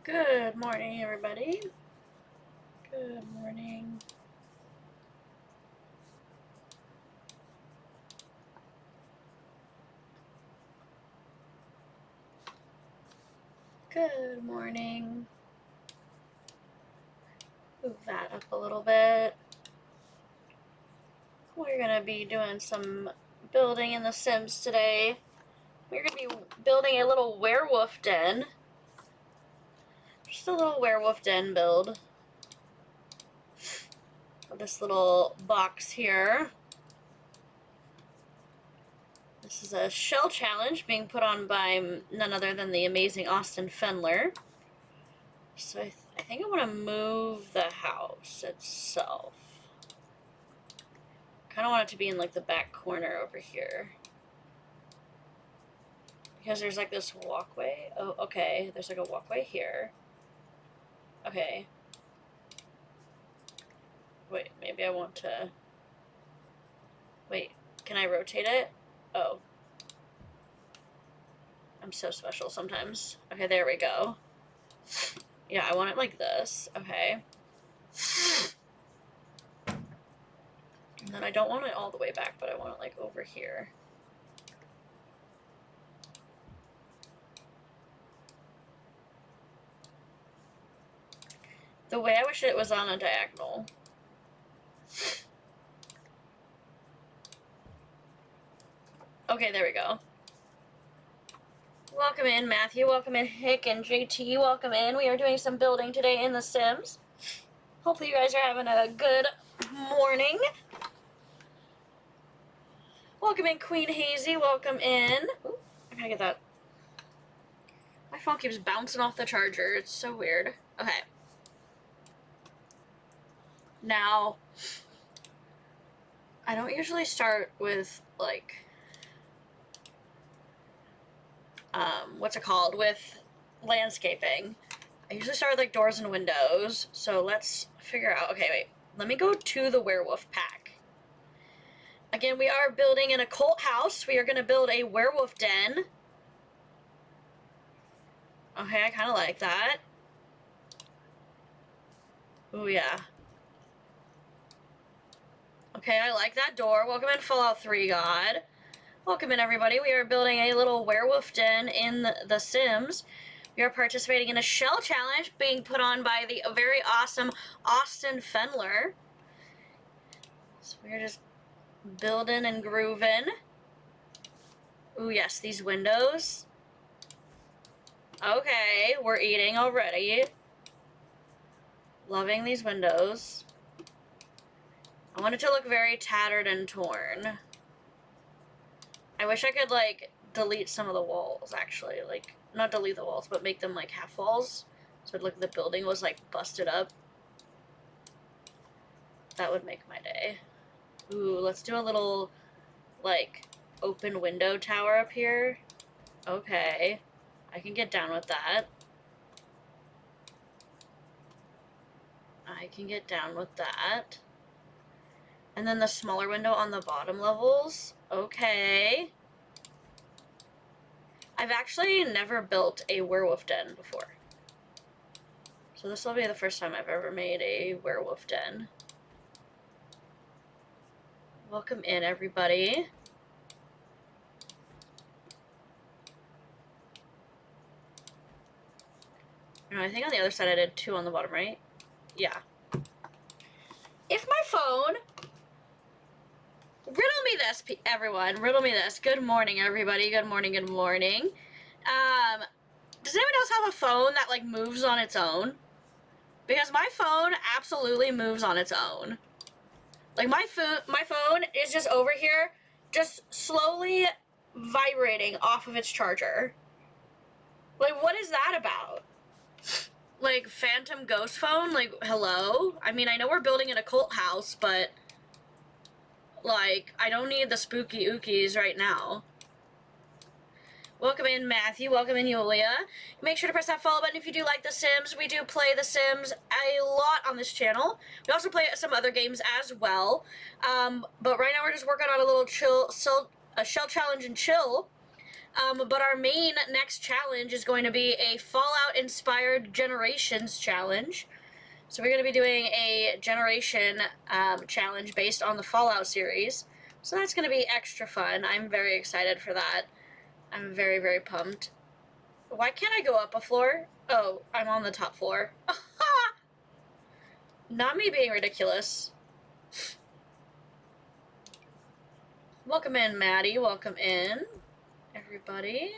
Good morning, everybody. Good morning. Good morning. Move that up a little bit. We're going to be doing some building in The Sims today. We're going to be building a little werewolf den. Just a little werewolf den build. With this little box here. This is a shell challenge being put on by none other than the amazing Austin Fendler. So I think I want to move the house itself. Kind of want it to be in like the back corner over here. Because there's like this walkway. Oh, okay. There's like a walkway here. Okay. Wait, maybe I want to... Wait, can I rotate it? Oh. I'm so special sometimes. Okay, there we go. Yeah, I want it like this. Okay. And then I don't want it all the way back, but I want it like over here. The way I wish it was on a diagonal. Okay, there we go. Welcome in, Matthew. Welcome in, Hick and JT. Welcome in. We are doing some building today in The Sims. Hopefully you guys are having a good morning. Welcome in, Queen Hazy. Welcome in. Ooh, I gotta get that. My phone keeps bouncing off the charger. It's so weird. Okay. Now, I don't usually start with, like, what's it called? With landscaping. I usually start with, like, doors and windows. So let's figure out... Okay, wait. Let me go to the werewolf pack. Again, we are building an occult house. We are going to build a werewolf den. Okay, I kind of like that. Ooh, yeah. Okay, I like that door. Welcome in, Fallout 3 God. Welcome in, everybody. We are building a little werewolf den in The Sims. We are participating in a shell challenge being put on by the very awesome Austin Fendler. So we're just building and grooving. Ooh, yes, these windows. Okay, we're eating already. Loving these windows. I want it to look very tattered and torn. I wish I could, like, delete some of the walls, actually. Like, not delete the walls, but make them, like, half walls. So it'd look like the building was, like, busted up. That would make my day. Ooh, let's do a little, like, open window tower up here. Okay. I can get down with that. I can get down with that. And then the smaller window on the bottom levels. Okay. I've actually never built a werewolf den before. So this will be the first time I've ever made a werewolf den. Welcome in, everybody. I think on the other side I did 2 on the bottom, right? Yeah. If my phone... Riddle me this, everyone. Riddle me this. Good morning, everybody. Good morning, good morning. Does anyone else have a phone that, like, moves on its own? Because my phone absolutely moves on its own. Like, my phone is just over here, just slowly vibrating off of its charger. Like, what is that about? Like, phantom ghost phone? Like, hello? I mean, I know we're building an occult house, but... Like, I don't need the spooky ookies right now. Welcome in, Matthew. Welcome in, Yulia. Make sure to press that follow button if you do like The Sims. We do play The Sims a lot on this channel. We also play some other games as well. But right now we're just working on a little shell challenge and chill. But our main next challenge is going to be a Fallout-inspired Generations challenge. So we're going to be doing a Generation challenge based on the Fallout series. So that's going to be extra fun. I'm very excited for that. I'm very, very pumped. Why can't I go up a floor? Oh, I'm on the top floor. Not me being ridiculous. Welcome in, Maddie. Welcome in, everybody.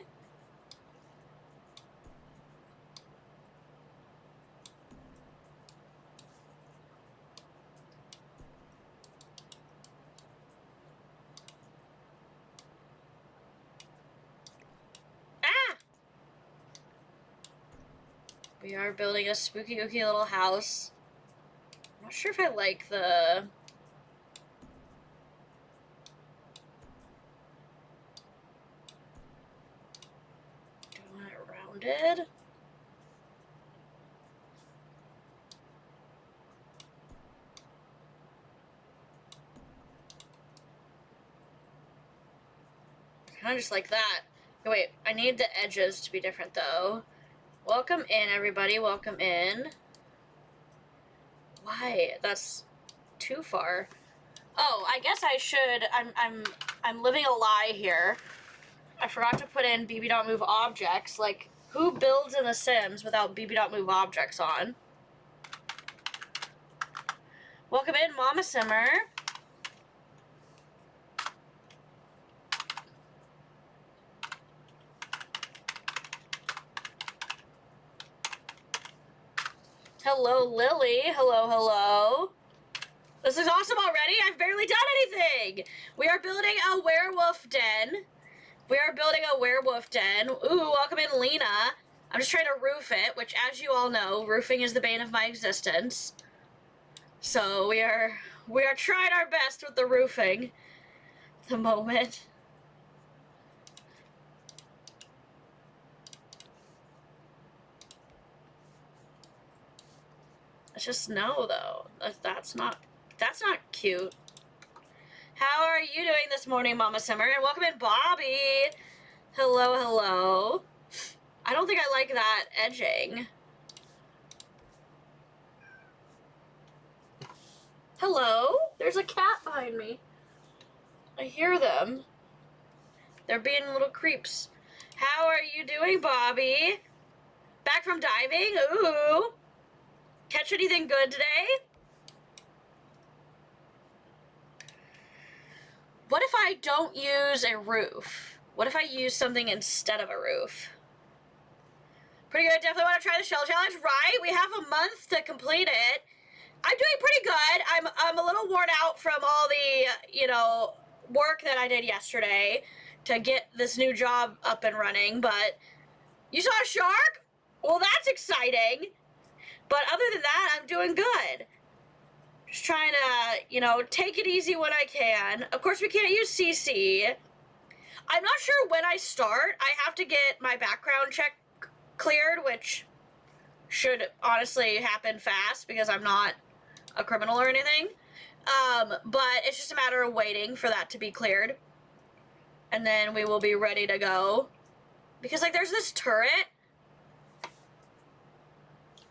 Ah! We are building a spooky, ooky little house. I'm not sure if I like the... Do I want it rounded? Kind of just like that. Oh, wait, I need the edges to be different, though. Welcome in, everybody. Welcome in. Why? That's too far. Oh, I guess I should. I'm living a lie here. I forgot to put in bb.move objects. Like, who builds in The Sims without bb.move objects on? Welcome in, Mama Simmer. Hello, Lily. Hello, hello. This is awesome already. I've barely done anything. We are building a werewolf den. We are building a werewolf den. Ooh, welcome in, Lena. I'm just trying to roof it, which, as you all know, roofing is the bane of my existence. So we are trying our best with the roofing at the moment. It's just no, though. That's not cute. How are you doing this morning, Mama Summer? And welcome in, Bobby. Hello, hello. I don't think I like that edging. Hello? There's a cat behind me. I hear them. They're being little creeps. How are you doing, Bobby? Back from diving? Ooh. Catch anything good today? What if I don't use a roof? What if I use something instead of a roof? Pretty good. Definitely want to try the shell challenge, right? We have a month to complete it. I'm doing pretty good. I'm a little worn out from all the, you know, work that I did yesterday to get this new job up and running, but you saw a shark? Well, that's exciting. But other than that, I'm doing good. Just trying to, you know, take it easy when I can. Of course, we can't use CC. I'm not sure when I start. I have to get my background check cleared, which should honestly happen fast because I'm not a criminal or anything. But it's just a matter of waiting for that to be cleared. And then we will be ready to go. Because, like, there's this turret.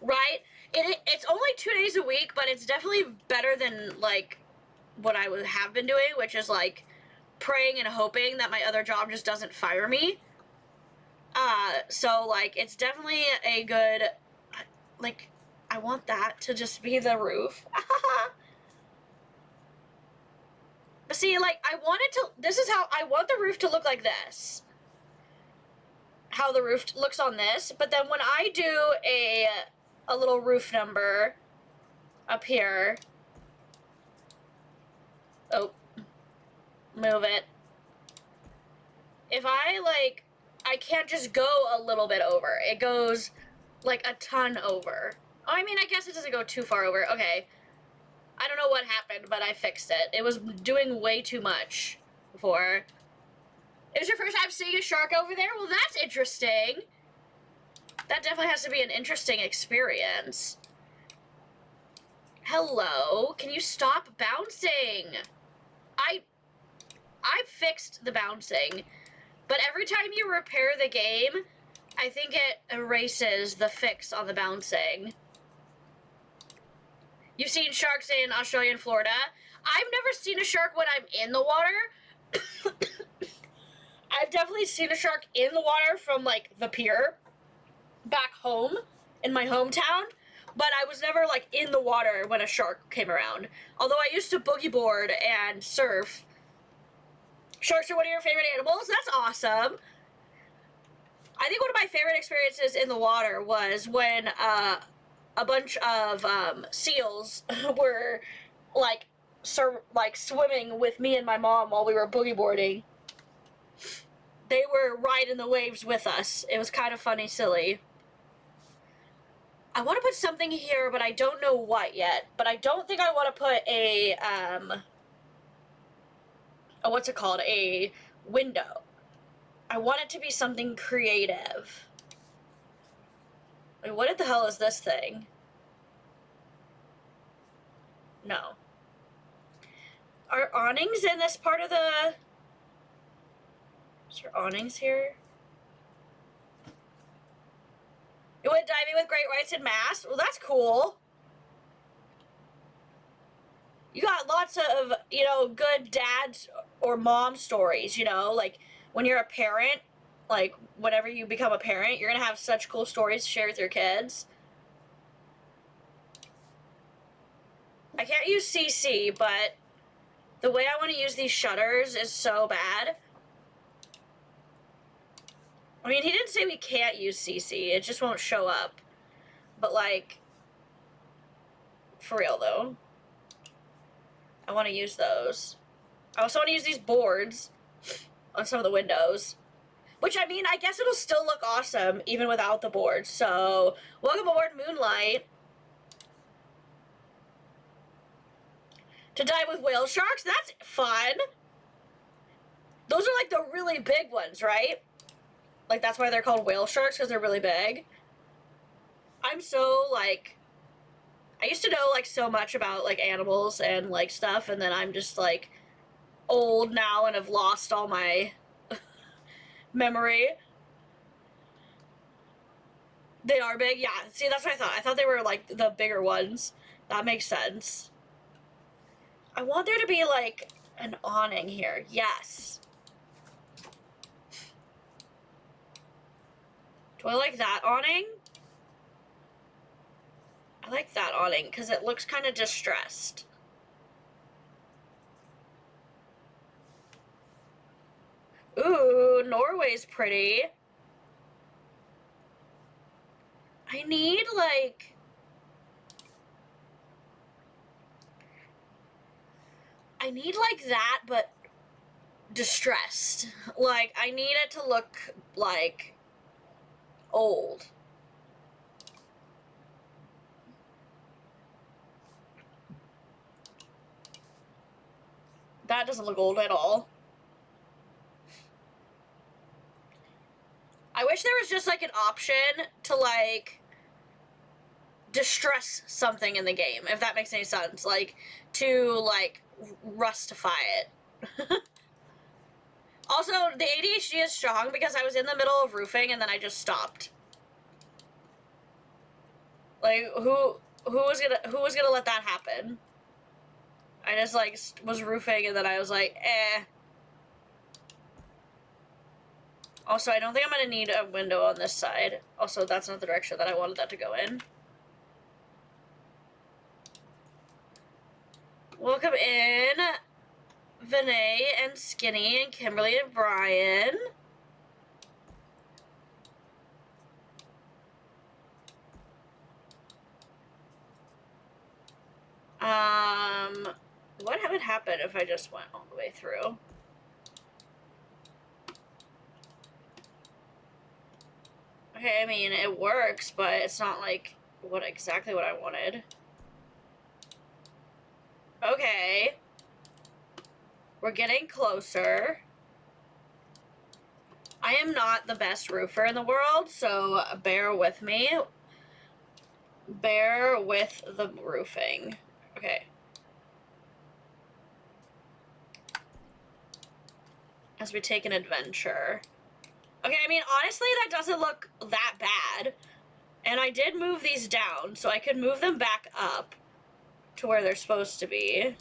Right? It's only 2 days a week, but it's definitely better than, like, what I have been doing, which is, like, praying and hoping that my other job just doesn't fire me. So, like, it's definitely a good, like, I want that to just be the roof. But see, like, I want it to, this is how, I want the roof to look like this. How the roof looks on this, but then when I do a little roof number up here, oh, move it. If I, like, I can't just go a little bit over. It goes, like, a ton over. Oh, I mean, I guess it doesn't go too far over. Okay. I don't know what happened, but I fixed it. It was doing way too much before. It was your first time seeing a shark over there? Well, that's interesting. That definitely has to be an interesting experience. Hello? Can you stop bouncing? I fixed the bouncing, But every time you repair the game, I think it erases the fix on the bouncing. You've seen sharks in Australia and Florida. I've never seen a shark when I'm in the water. I've definitely seen a shark in the water from, like, the pier back home in my hometown, but I was never, like, in the water when a shark came around. Although I used to boogie board and surf. Sharks are one of your favorite animals? That's awesome. I think one of my favorite experiences in the water was when a bunch of seals were, like, swimming with me and my mom while we were boogie boarding. They were riding the waves with us. It was kind of funny, silly. I want to put something here, but I don't know what yet. But I don't think I want to put a, what's it called? A window. I want it to be something creative. Wait, what the hell is this thing? No. Are awnings in this part of the... Is there awnings here? You went diving with great whites in Mass? Well, that's cool. You got lots of, you know, good dads or mom stories, you know? Like, when you're a parent, like, whenever you become a parent, you're gonna have such cool stories to share with your kids. I can't use CC, but the way I want to use these shutters is so bad. I mean, he didn't say we can't use CC, it just won't show up. But, like, for real, though. I want to use those. I also want to use these boards on some of the windows. Which, I mean, I guess it'll still look awesome, even without the boards. So, welcome aboard Moonlight. To dive with whale sharks? That's fun. Those are, like, the really big ones, right? Like, that's why they're called whale sharks, because they're really big. I'm so, like... I used to know, like, so much about, like, animals and, like, stuff, and then I'm just, like, old now and have lost all my memory. They are big? Yeah. See, that's what I thought. I thought they were, like, the bigger ones. That makes sense. I want there to be, like, an awning here. Yes. Do I like that awning? I like that awning because it looks kind of distressed. Ooh, Norway's pretty. I need, like... I need, like, that, but distressed. Like, I need it to look, like, old. That doesn't look old at all. I wish there was just, like, an option to, like, distress something in the game, if that makes any sense. Like, to, like, rustify it. Also, the ADHD is strong because I was in the middle of roofing and then I just stopped. Like, who was gonna let that happen? I just, like, was roofing and then I was like, eh. Also, I don't think I'm gonna need a window on this side. Also, that's not the direction that I wanted that to go in. Welcome in, Vinay and Skinny and Kimberly and Brian. What would happen if I just went all the way through? Okay, I mean, it works, but it's not, like, exactly what I wanted. Okay. We're getting closer. I am not the best roofer in the world, so bear with me. Bear with the roofing. Okay. As we take an adventure. Okay, I mean, honestly, that doesn't look that bad. And I did move these down, so I could move them back up to where they're supposed to be.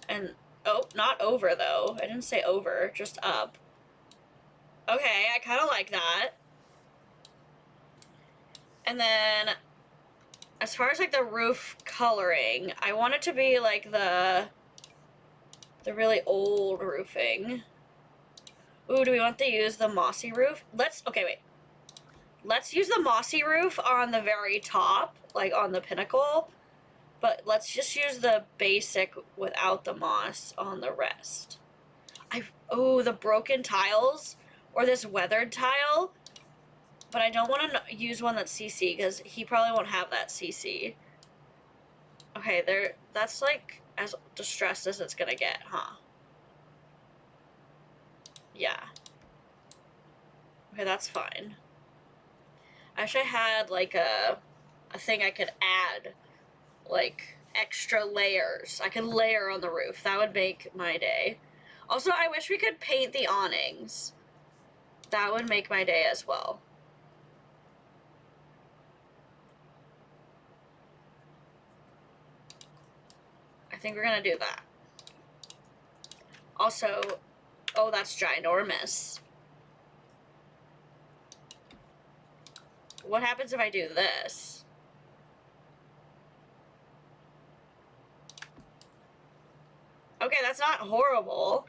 And, oh, not over, though. I didn't say over, just up. Okay, I kind of like that. And then, as far as, like, the roof coloring, I want it to be, like, the really old roofing. Ooh, do we want to use the mossy roof? Okay, wait. Let's use the mossy roof on the very top, like, on the pinnacle. But let's just use the basic without the moss on the rest. Oh, the broken tiles or this weathered tile. But I don't want to use one that's CC because he probably won't have that CC. Okay, that's like as distressed as it's gonna get, huh? Yeah. Okay, that's fine. I wish I had like a thing I could add, like extra layers. I could layer on the roof. That would make my day. Also, I wish we could paint the awnings. That would make my day as well. I think we're gonna do that. Also, oh, that's ginormous. What happens if I do this? Okay, that's not horrible.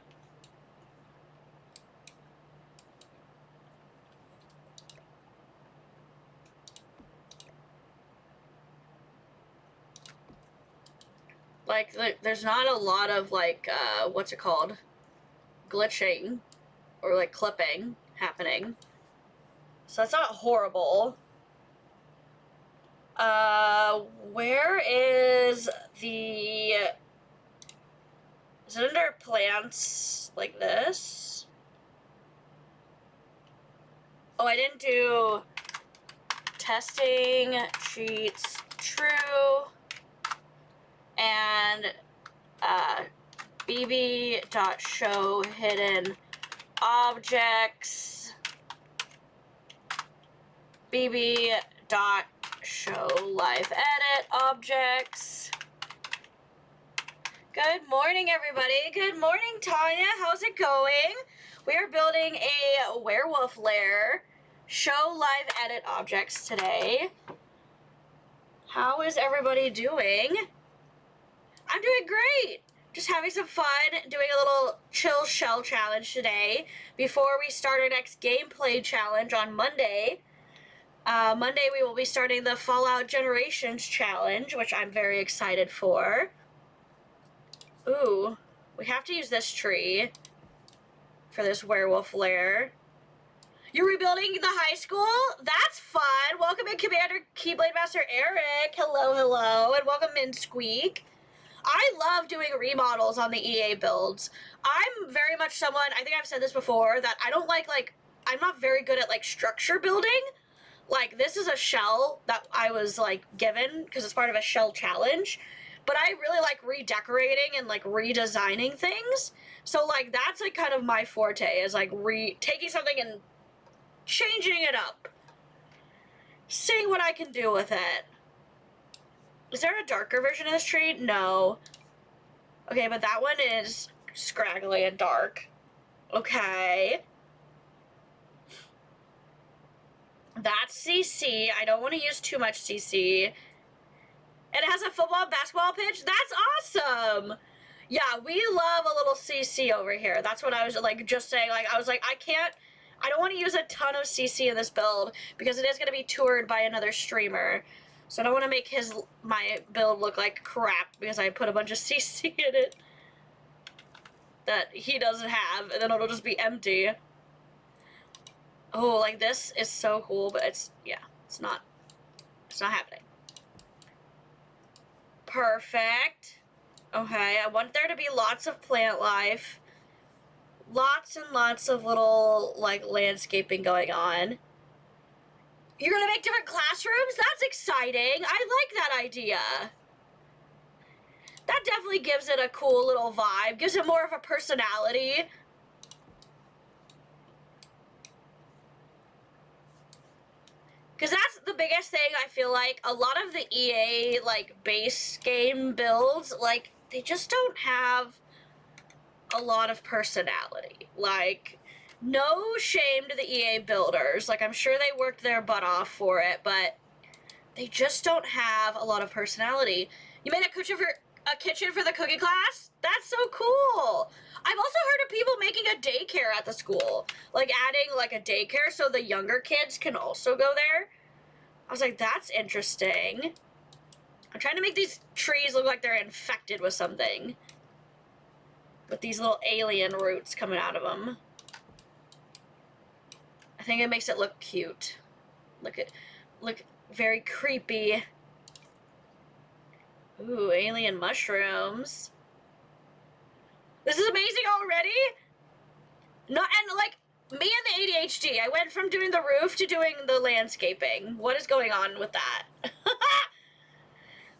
Like, there's not a lot of, like, what's it called? Glitching or, like, clipping happening. So that's not horrible. Where is the... Is it under plants like this? Oh, I didn't do testing sheets true and bb.show hidden objects, bb.show live edit objects. Good morning, everybody. Good morning, Tanya. How's it going? We are building a werewolf lair. Show live edit objects today. How is everybody doing? I'm doing great. Just having some fun, doing a little chill shell challenge today before we start our next gameplay challenge on Monday. Monday we will be starting the Fallout Generations challenge, which I'm very excited for. Ooh, we have to use this tree for this werewolf lair. You're rebuilding the high school? That's fun. Welcome in, Commander Keyblade Master Eric. Hello, hello, and welcome in, Squeak. I love doing remodels on the EA builds. I'm very much someone, I think I've said this before, that I don't like, I'm not very good at, like, structure building. Like, this is a shell that I was, like, given because it's part of a shell challenge. But I really like redecorating and, like, redesigning things. So, like, that's, like, kind of my forte, is, like, taking something and changing it up. Seeing what I can do with it. Is there a darker version of this tree? No. Okay, but that one is scraggly and dark. Okay. That's CC. I don't want to use too much CC. And it has a football basketball pitch? That's awesome! Yeah, we love a little CC over here. That's what I was, like, just saying. Like, I was like, I don't want to use a ton of CC in this build because it is going to be toured by another streamer. So I don't want to make my build look like crap because I put a bunch of CC in it that he doesn't have, and then it'll just be empty. Oh, like, this is so cool, but it's not happening. Perfect. Okay, I want there to be lots of plant life. Lots and lots of little, like, landscaping going on. You're gonna make different classrooms? That's exciting. I like that idea. That definitely gives it a cool little vibe. Gives it more of a personality. Because that's the biggest thing, I feel like. A lot of the EA, like, base game builds, like, they just don't have a lot of personality. Like, no shame to the EA builders. Like, I'm sure they worked their butt off for it, but they just don't have a lot of personality. You made a kitchen for the cooking class? That's so cool! I've also heard of people making a daycare at the school. Like, adding, like, a daycare so the younger kids can also go there. I was like, that's interesting. I'm trying to make these trees look like they're infected with something. With these little alien roots coming out of them. I think it makes it look cute. Look very creepy. Ooh, alien mushrooms. This is amazing already. No, and like me and the ADHD, I went from doing the roof to doing the landscaping. What is going on with that?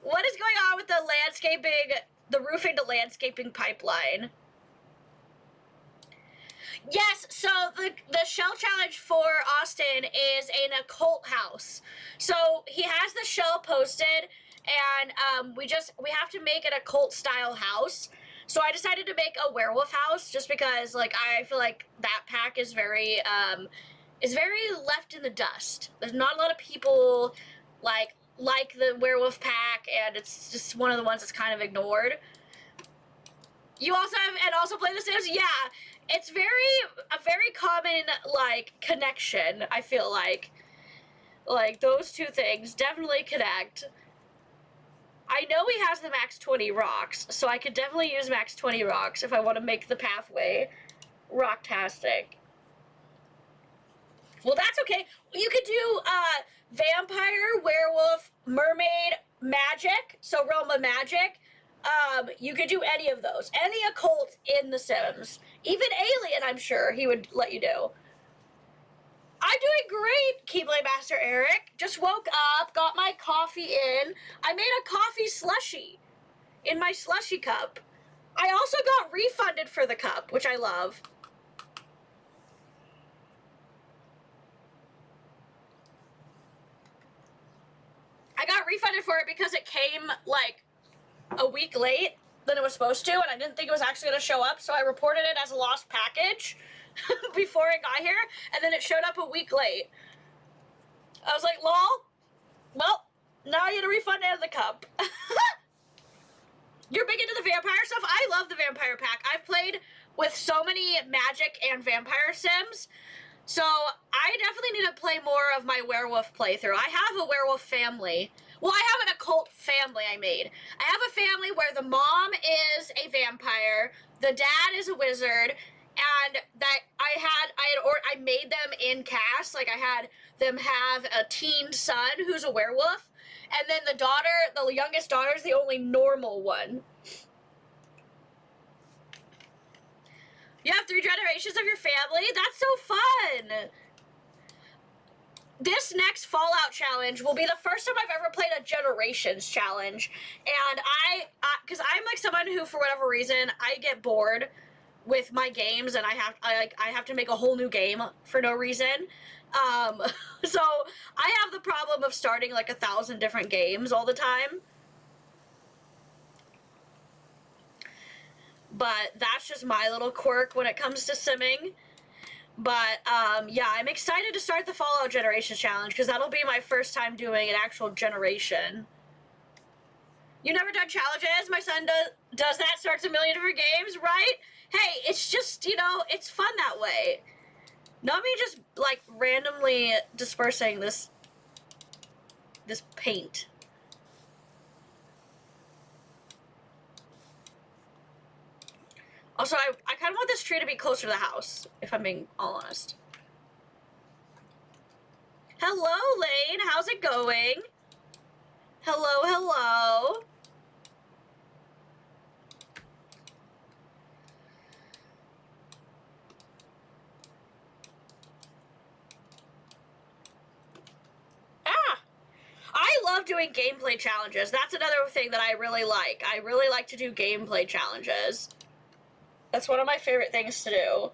What is going on with the landscaping, the roofing to landscaping pipeline? Yes, so the shell challenge for Austin is an occult house. So he has the shell posted, and we have to make an occult style house. So I decided to make a werewolf house just because, like, I feel like that pack is very left in the dust. There's not a lot of people like the werewolf pack, and it's just one of the ones that's kind of ignored. You also have, and also play The Sims? Yeah, it's a very common, like, connection, I feel like. Like, those two things definitely connect. I know he has the max 20 rocks, so I could definitely use max 20 rocks if I want to make the pathway rocktastic. Well, that's okay. You could do vampire, werewolf, mermaid, magic, so realm of magic. You could do any of those. Any occult in The Sims. Even alien, I'm sure he would let you do. I'm doing great, Keyblade Master Eric. Just woke up, got my coffee in. I made a coffee slushie in my slushie cup. I also got refunded for the cup, which I love. I got refunded for it because it came, like, a week late than it was supposed to, and I didn't think it was actually going to show up, so I reported it as a lost package before it got here, and then it showed up a week late. I was like, lol, well, now I get a refund and the cup. You're big into the vampire stuff? I love the vampire pack. I've played with so many magic and vampire sims, so I definitely need to play more of my werewolf playthrough. I have a werewolf family. Well, I have an occult family I made. I have a family where the mom is a vampire, the dad is a wizard, and that I made them in cast. Like, I had them have a teen son who's a werewolf, and then the youngest daughter is the only normal one. You have 3 generations of your family? That's so fun! This next Fallout challenge will be the first time I've ever played a Generations challenge, and because I'm like someone who, for whatever reason, I get bored with my games, and I have to make a whole new game for no reason. So I have the problem of starting like 1,000 different games all the time. But that's just my little quirk when it comes to simming. But, yeah, I'm excited to start the Fallout Generations Challenge, because that'll be my first time doing an actual generation. You never done challenges? My son does that, starts a million different games, right? Hey, it's just, you know, it's fun that way. Not me just, like, randomly dispersing this paint. Also, I kind of want this tree to be closer to the house, if I'm being all honest. Hello, Lane. How's it going? Hello, hello. Ah! I love doing gameplay challenges. That's another thing that I really like. I really like to do gameplay challenges. That's one of my favorite things to do.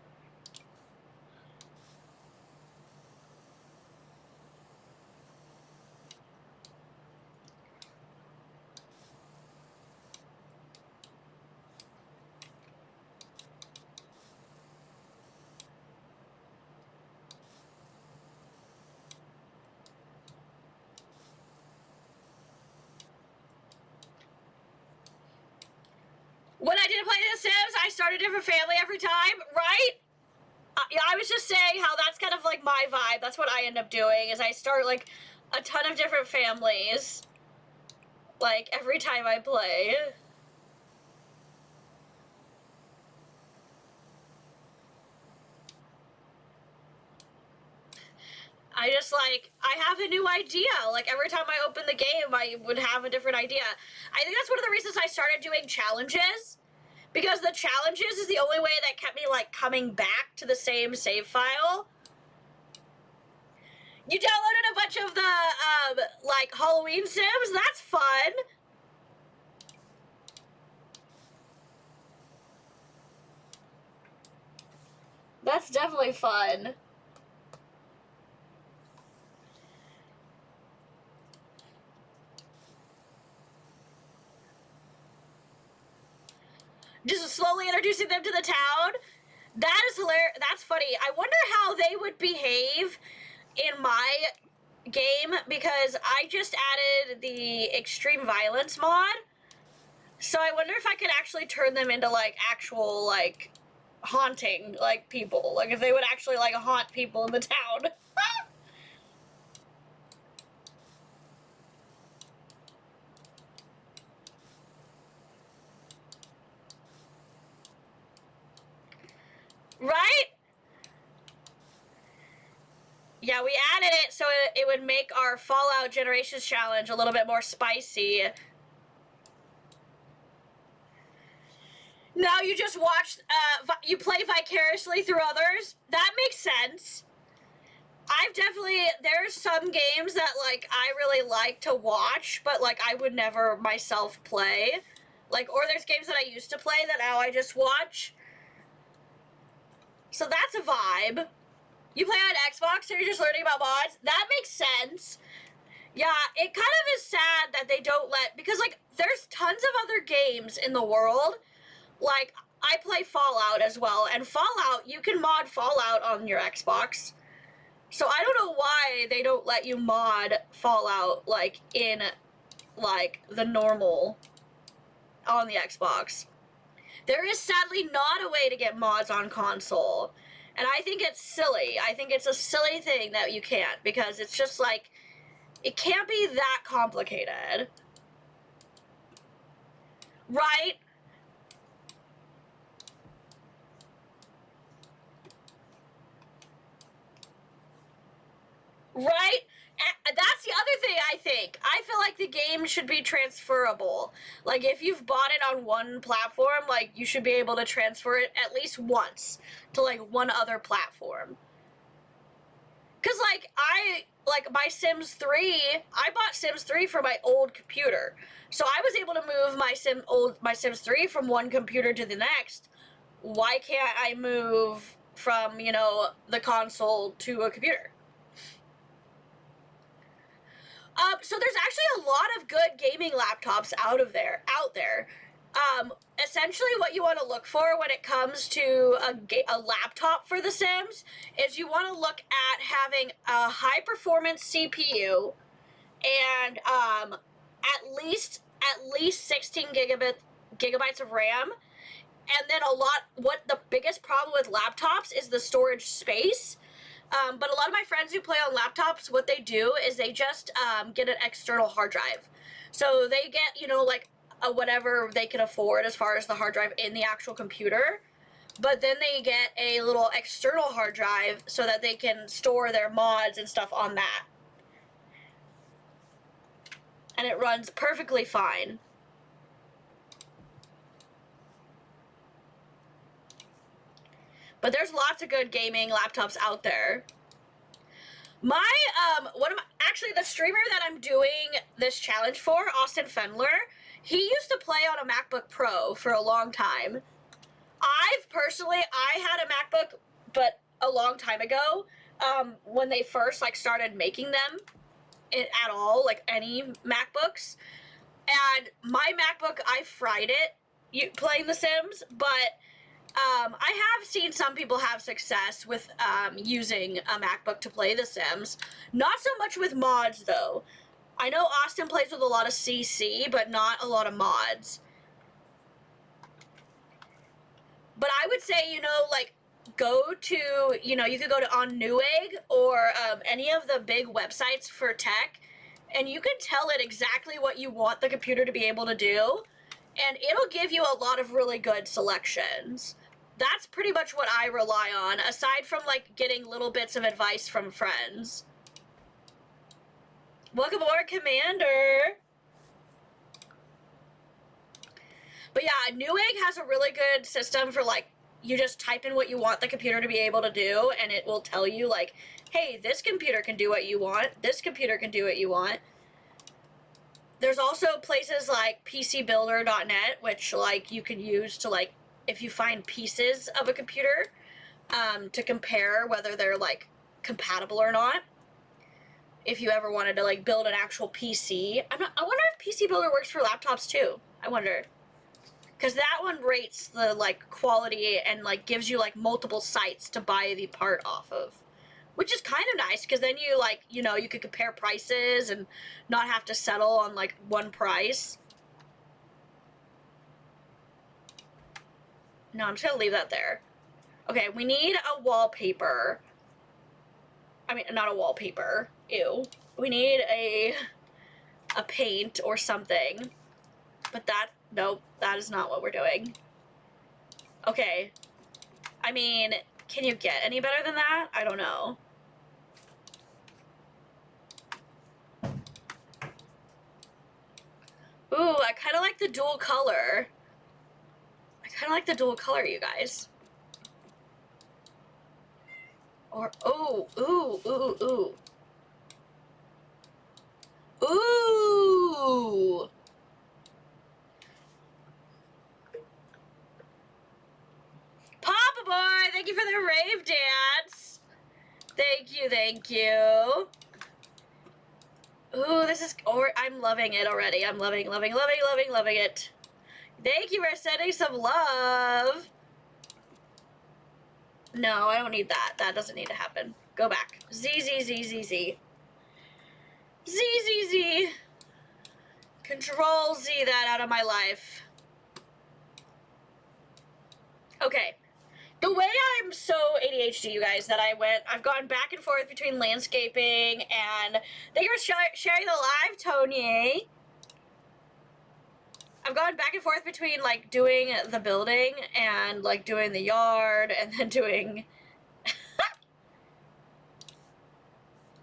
play The Sims, I start a different family every time, right? Yeah, I was just saying how that's kind of like my vibe. That's what I end up doing, is I start like a ton of different families, like every time I play. I just like, I have a new idea. Like every time I open the game, I would have a different idea. I think that's one of the reasons I started doing challenges, because the challenges is the only way that kept me like coming back to the same save file. You downloaded a bunch of the like Halloween Sims? That's fun. That's definitely fun. Just slowly introducing them to the town. That is hilarious. That's funny. I wonder how they would behave in my game, because I just added the extreme violence mod. So I wonder if I could actually turn them into like actual like haunting like people. Like if they would actually like haunt people in the town. Right? Yeah, we added it so it would make our Fallout Generations challenge a little bit more spicy. Now you just watch, you play vicariously through others? That makes sense. I've definitely, there's some games that, like, I really like to watch, but, like, I would never myself play. Like, or there's games that I used to play that now I just watch. So that's a vibe. You play on Xbox, so you're just learning about mods? That makes sense. Yeah, it kind of is sad that they don't let, because, like, there's tons of other games in the world. Like, I play Fallout as well, and Fallout, you can mod Fallout on your Xbox. So I don't know why they don't let you mod Fallout, like, in, like, the normal on the Xbox. There is sadly not a way to get mods on console. And I think it's silly. I think it's a silly thing that you can't, because it's just like, it can't be that complicated. Right? Right? That's the other thing I think. I feel like the game should be transferable. Like, if you've bought it on one platform, like, you should be able to transfer it at least once to, like, one other platform. Because, like, my Sims 3, I bought Sims 3 for my old computer. So I was able to move my Sims 3 from one computer to the next. Why can't I move from, you know, the console to a computer? So there's actually a lot of good gaming laptops out there. Essentially what you want to look for when it comes to a laptop for The Sims is you want to look at having a high performance CPU and at least 16 gigabytes of RAM. And then what the biggest problem with laptops is the storage space. But a lot of my friends who play on laptops, what they do is they just get an external hard drive. So they get, you know, like whatever they can afford as far as the hard drive in the actual computer. But then they get a little external hard drive so that they can store their mods and stuff on that. And it runs perfectly fine. But there's lots of good gaming laptops out there. Actually the streamer that I'm doing this challenge for, Austin Fendler, he used to play on a MacBook Pro for a long time. I had a MacBook, but a long time ago, when they first, like, started making them at all, like, any MacBooks. And my MacBook, I fried it playing The Sims, but I have seen some people have success with using a MacBook to play The Sims. Not so much with mods, though. I know Austin plays with a lot of CC, but not a lot of mods. But I would say, you know, like, go to, you know, you could go to on Newegg or any of the big websites for tech, and you can tell it exactly what you want the computer to be able to do, and it'll give you a lot of really good selections. That's pretty much what I rely on, aside from, like, getting little bits of advice from friends. Welcome aboard, Commander! But yeah, Newegg has a really good system for, like, you just type in what you want the computer to be able to do, and it will tell you, like, hey, this computer can do what you want, this computer can do what you want. There's also places like PCBuilder.net, which, like, you can use to, like, if you find pieces of a computer, to compare whether they're, like, compatible or not. If you ever wanted to, like, build an actual PC. I wonder if PC Builder works for laptops, too. I wonder. Because that one rates the, like, quality and, like, gives you, like, multiple sites to buy the part off of. Which is kind of nice, because then you, like, you know, you could compare prices and not have to settle on, like, one price. No, I'm just gonna leave that there. Okay, we need a wallpaper. I mean, not a wallpaper. Ew. We need a paint or something. But that, nope, that is not what we're doing. Okay. I mean, can you get any better than that? I don't know. Ooh, I kind of like the dual color. I kind of like the dual color, you guys. Or, ooh, ooh, ooh, ooh. Ooh! Papa Boy, thank you for the rave dance. Thank you, thank you. Ooh, this is, I'm loving it already. I'm loving it. Thank you for sending some love. No, I don't need that. That doesn't need to happen. Go back. Z, Z, Z, Z, Z. Z, Z, Z. Control Z that out of my life. Okay. The way I'm so ADHD, you guys, that I've gone back and forth between landscaping and thank you for sharing the live, Tony. I've gone back and forth between, like, doing the building and, like, doing the yard and then doing...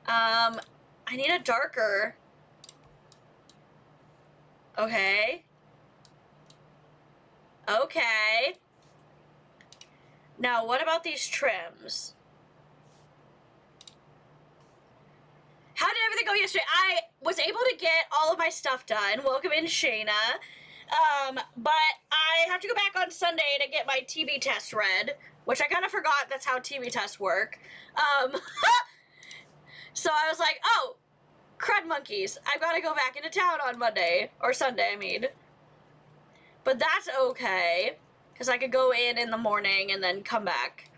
I need a darker. Okay. Okay. Now, what about these trims? How did everything go yesterday? I was able to get all of my stuff done. Welcome in, Shayna. But I have to go back on Sunday to get my TB test read, which I kind of forgot that's how TB tests work. So I was like, oh, crud monkeys. I've got to go back into town on Monday, or Sunday, I mean. But that's okay, because I could go in the morning and then come back.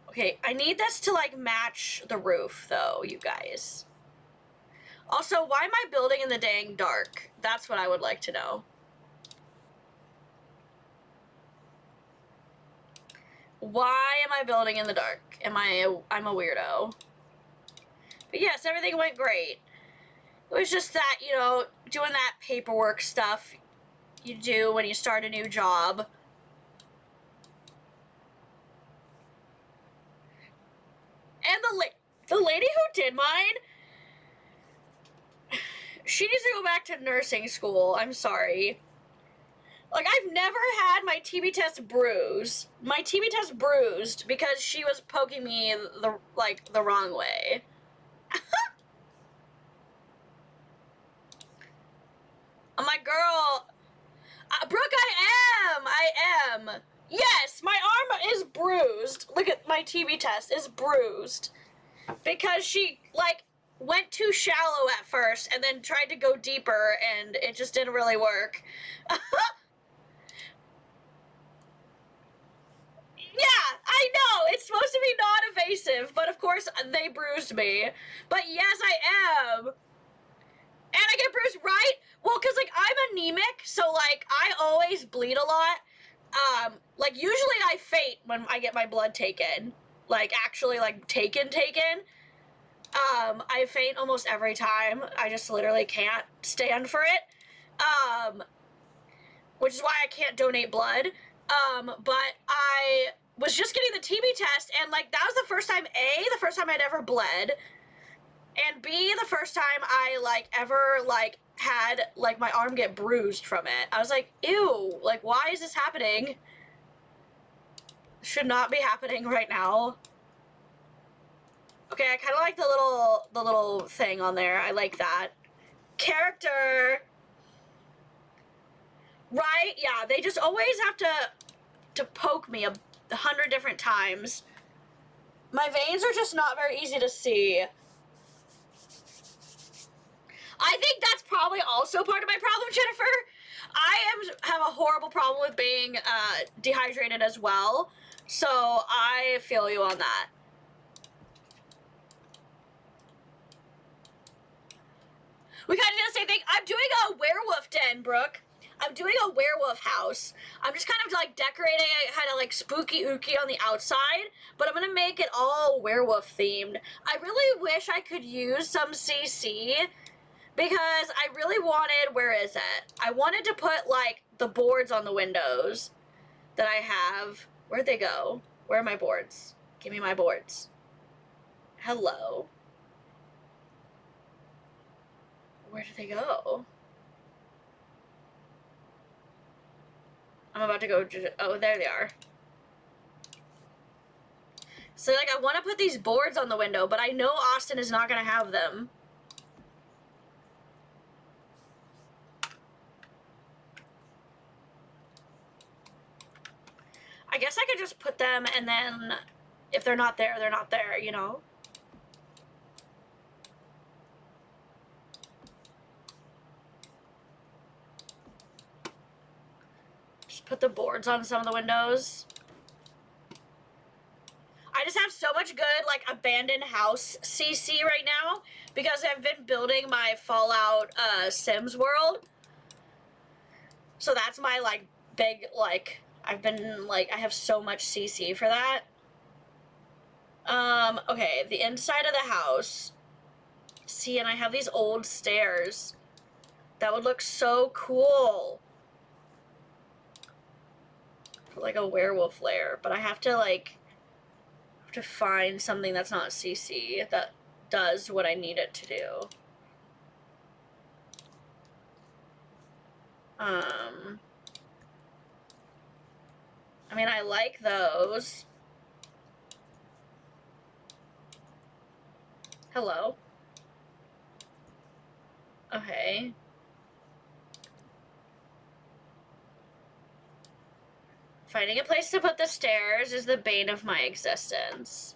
Okay, I need this to, like, match the roof, though, you guys. Also, why am I building in the dang dark? That's what I would like to know. Why am I building in the dark? I'm a weirdo. But yes, everything went great. It was just that, you know, doing that paperwork stuff you do when you start a new job. And the lady who did mine, she needs to go back to nursing school. I'm sorry. Like, I've never had my TB test bruised. My TB test bruised because she was poking me the wrong way. My girl, Brooke, I am. Yes, my arm is bruised. Look at my TB test is bruised because she, like, went too shallow at first and then tried to go deeper and it just didn't really work. Yeah, I know, it's supposed to be non-invasive, but of course they bruised me. But yes, I am. And I get bruised, right? Well, because, like, I'm anemic, so, like, I always bleed a lot. Like, usually I faint when I get my blood taken. Like, actually, like, taken. I faint almost every time. I just literally can't stand for it. Which is why I can't donate blood. But I was just getting the TB test, and, like, that was the first time, the first time I'd ever bled, and B, the first time I, like, ever, like, had, like, my arm get bruised from it. I was like, ew, like, why is this happening? Should not be happening right now. Okay, I kind of like the little thing on there. I like that. Character. Right? Yeah, they just always have to poke me 100 different times. My veins are just not very easy to see. I think that's probably also part of my problem, Jennifer. I have a horrible problem with being dehydrated as well, so I feel you on that. We kind of did the same thing. I'm doing a werewolf den, Brooke. I'm doing a werewolf house. I'm just kind of like decorating it kind of like spooky ooky on the outside, but I'm gonna make it all werewolf themed. I really wish I could use some CC because I really wanted, where is it? I wanted to put like the boards on the windows that I have. Where'd they go? Where are my boards? Give me my boards. Hello. Where did they go? I'm about to go, oh, there they are. So, like, I want to put these boards on the window, but I know Austin is not going to have them. I guess I could just put them, and then if they're not there, they're not there, you know? Put the boards on some of the windows. I just have so much good, like, abandoned house CC right now because I've been building my Fallout Sims world. So that's my, like, big, like, I've been, like, I have so much CC for that. Okay, the inside of the house. See, and I have these old stairs. That would look so cool. Like a werewolf lair, but I have to like find something that's not CC that does what I need it to do. I mean, I like those. Hello. Okay. Finding a place to put the stairs is the bane of my existence.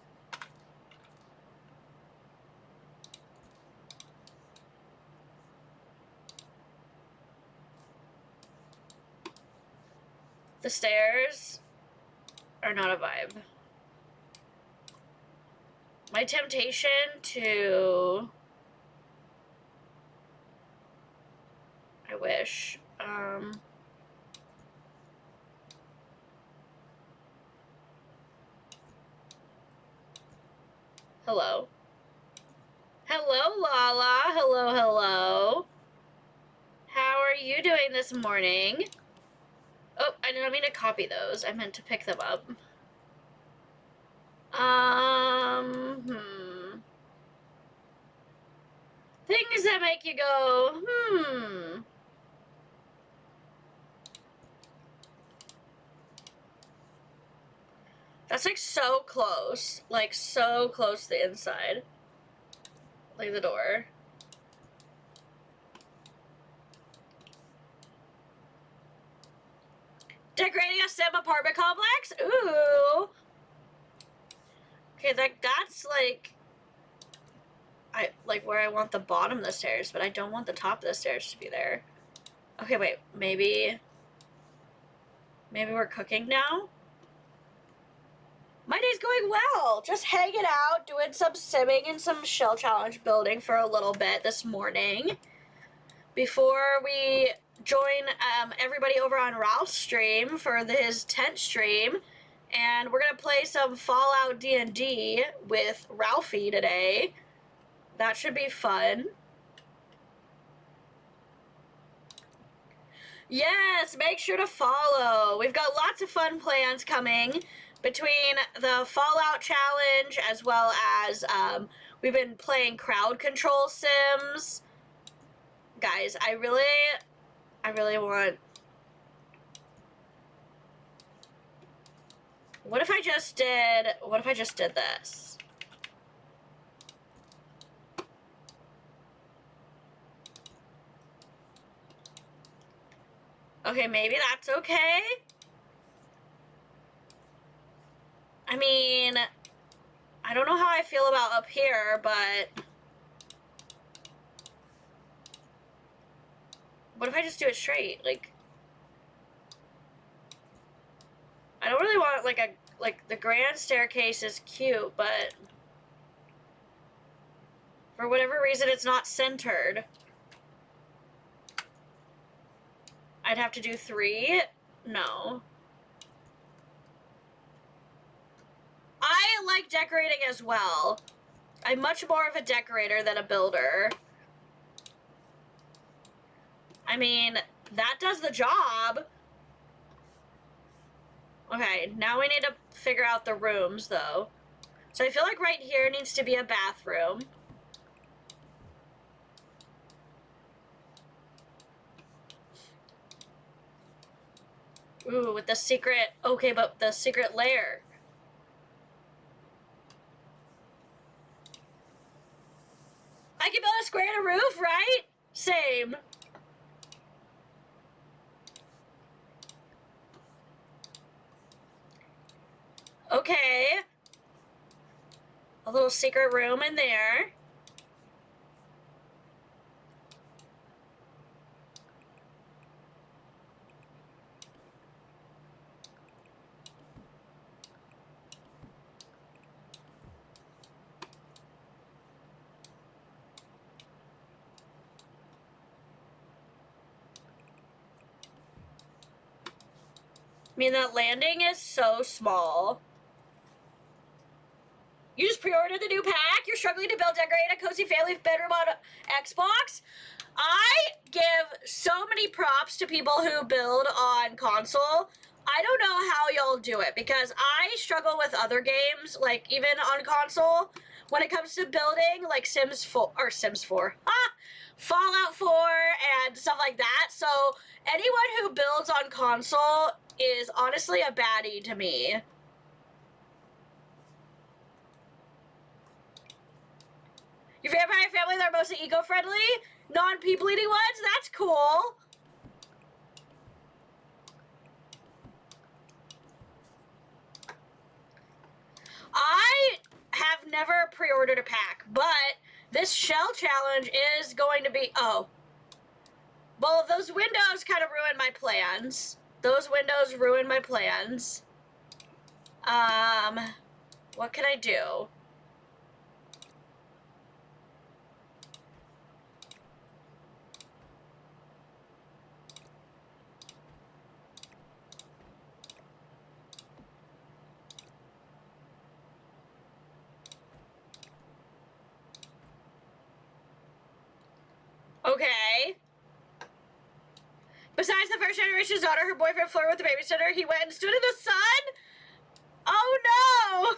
The stairs are not a vibe. My temptation to... I wish. Hello. Hello, Lala. Hello, hello. How are you doing this morning? Oh, I didn't mean to copy those. I meant to pick them up. Things that make you go, That's like so close. Like so close to the inside. Leave the door. Decorating a sim apartment complex? Ooh. Okay, that's like... I like where I want the bottom of the stairs, but I don't want the top of the stairs to be there. Okay, wait. Maybe we're cooking now? My day's going well. Just hanging out, doing some simming and some shell challenge building for a little bit this morning. Before we join everybody over on Ralph's stream for his tent stream, and we're gonna play some Fallout D&D with Ralphie today. That should be fun. Yes, make sure to follow. We've got lots of fun plans coming between the Fallout challenge, as well as we've been playing crowd control sims. Guys, I really want... What if I just did this? Okay, maybe that's okay. I mean, I don't know how I feel about up here, but... What if I just do it straight? Like... I don't really want, like, the grand staircase is cute, but... For whatever reason, it's not centered. I'd have to do 3? No. I like decorating as well. I'm much more of a decorator than a builder. I mean, that does the job. Okay, now we need to figure out the rooms, though. So I feel like right here needs to be a bathroom. Ooh, with the secret... Okay, but the secret lair. I can build a square and a roof, right? Same. Okay. A little secret room in there. I mean, that landing is so small. You just pre-ordered the new pack? You're struggling to build, decorate a cozy family bedroom on Xbox? I give so many props to people who build on console. I don't know how y'all do it, because I struggle with other games, like, even on console, when it comes to building, like Sims 4, Fallout 4, and stuff like that. So, anyone who builds on console is honestly a baddie to me. Your vampire family, they're mostly eco-friendly? Non-people eating ones? That's cool. I have never pre-ordered a pack, but this shell challenge is going to be... Oh. Well, those windows kind of ruined my plans. Those windows ruined my plans. What can I do? Okay. Besides the first generation's daughter, her boyfriend flirted with the babysitter. He went and stood in the sun? Oh no!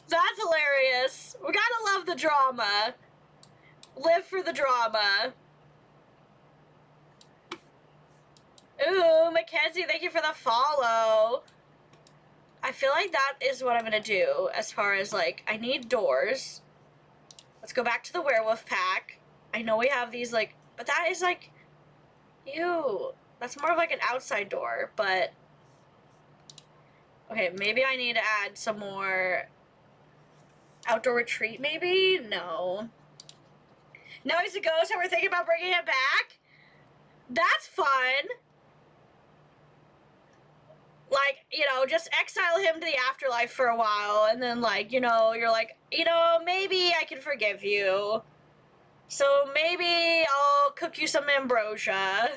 That's hilarious. We gotta love the drama. Live for the drama. Ooh, Mackenzie, thank you for the follow. I feel like that is what I'm gonna do as far as, like, I need doors. Let's go back to the werewolf pack. I know we have these, like, but that is, like, ew. That's more of, like, an outside door, but... Okay, maybe I need to add some more... Outdoor retreat, maybe? No. No, he's a ghost and we're thinking about bringing him back? That's fun. Like, you know, just exile him to the afterlife for a while, and then, like, you know, you're like, you know, maybe I can forgive you. So maybe I'll cook you some ambrosia.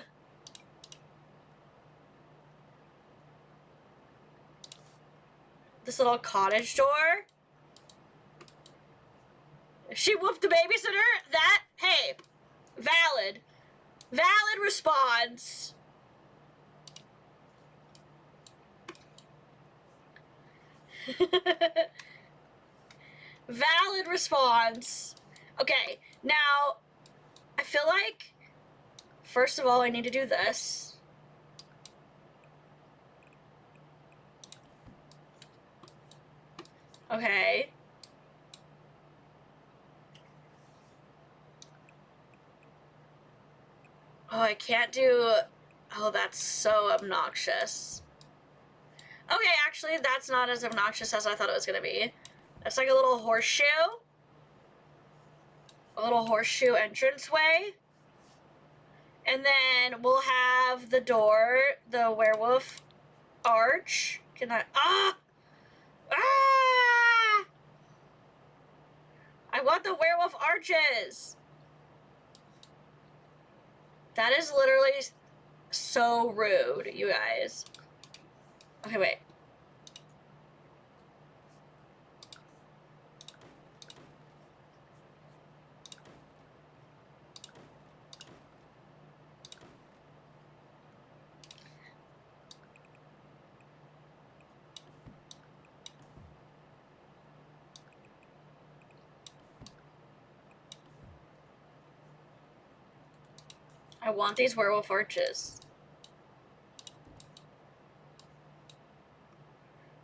This little cottage door. She whooped the babysitter? That, hey, valid. Valid response. Valid response. Okay, now, I feel like, first of all, I need to do this. Okay. Oh, I can't do... Oh, that's so obnoxious. Okay, actually, that's not as obnoxious as I thought it was gonna be. It's like a little horseshoe. A little horseshoe entranceway. And then we'll have the door, the werewolf arch. Can I... Ah! Ah! I want the werewolf arches! That is literally so rude, you guys. Okay, wait. I want these werewolf arches.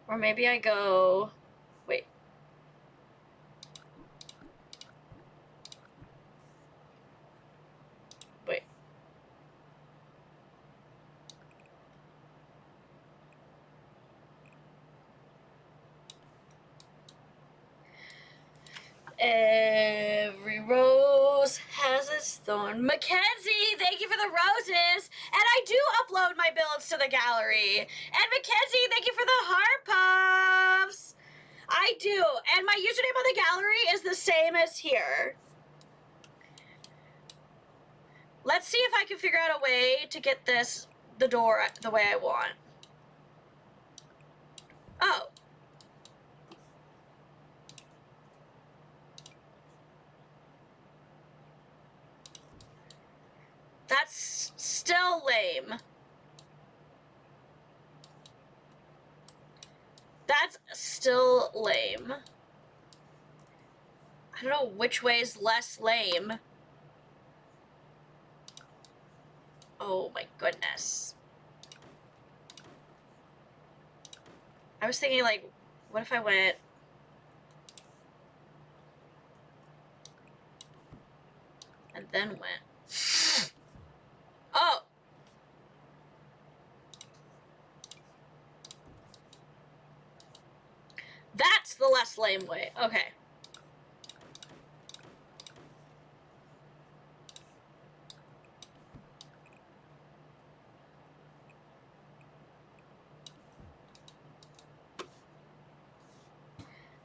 Or maybe I go... Wait. Wait. Every rose has its thorn. Mackenzie, thank you for the roses. And I do upload my builds to the gallery. And Mackenzie, thank you for the heart puffs. I do. And my username on the gallery is the same as here. Let's see if I can figure out a way to get this, the door, the way I want. Oh. That's still lame. That's still lame. I don't know which way is less lame. Oh my goodness. I was thinking, like, what if I went... and then went... Oh! That's the less lame way. Okay.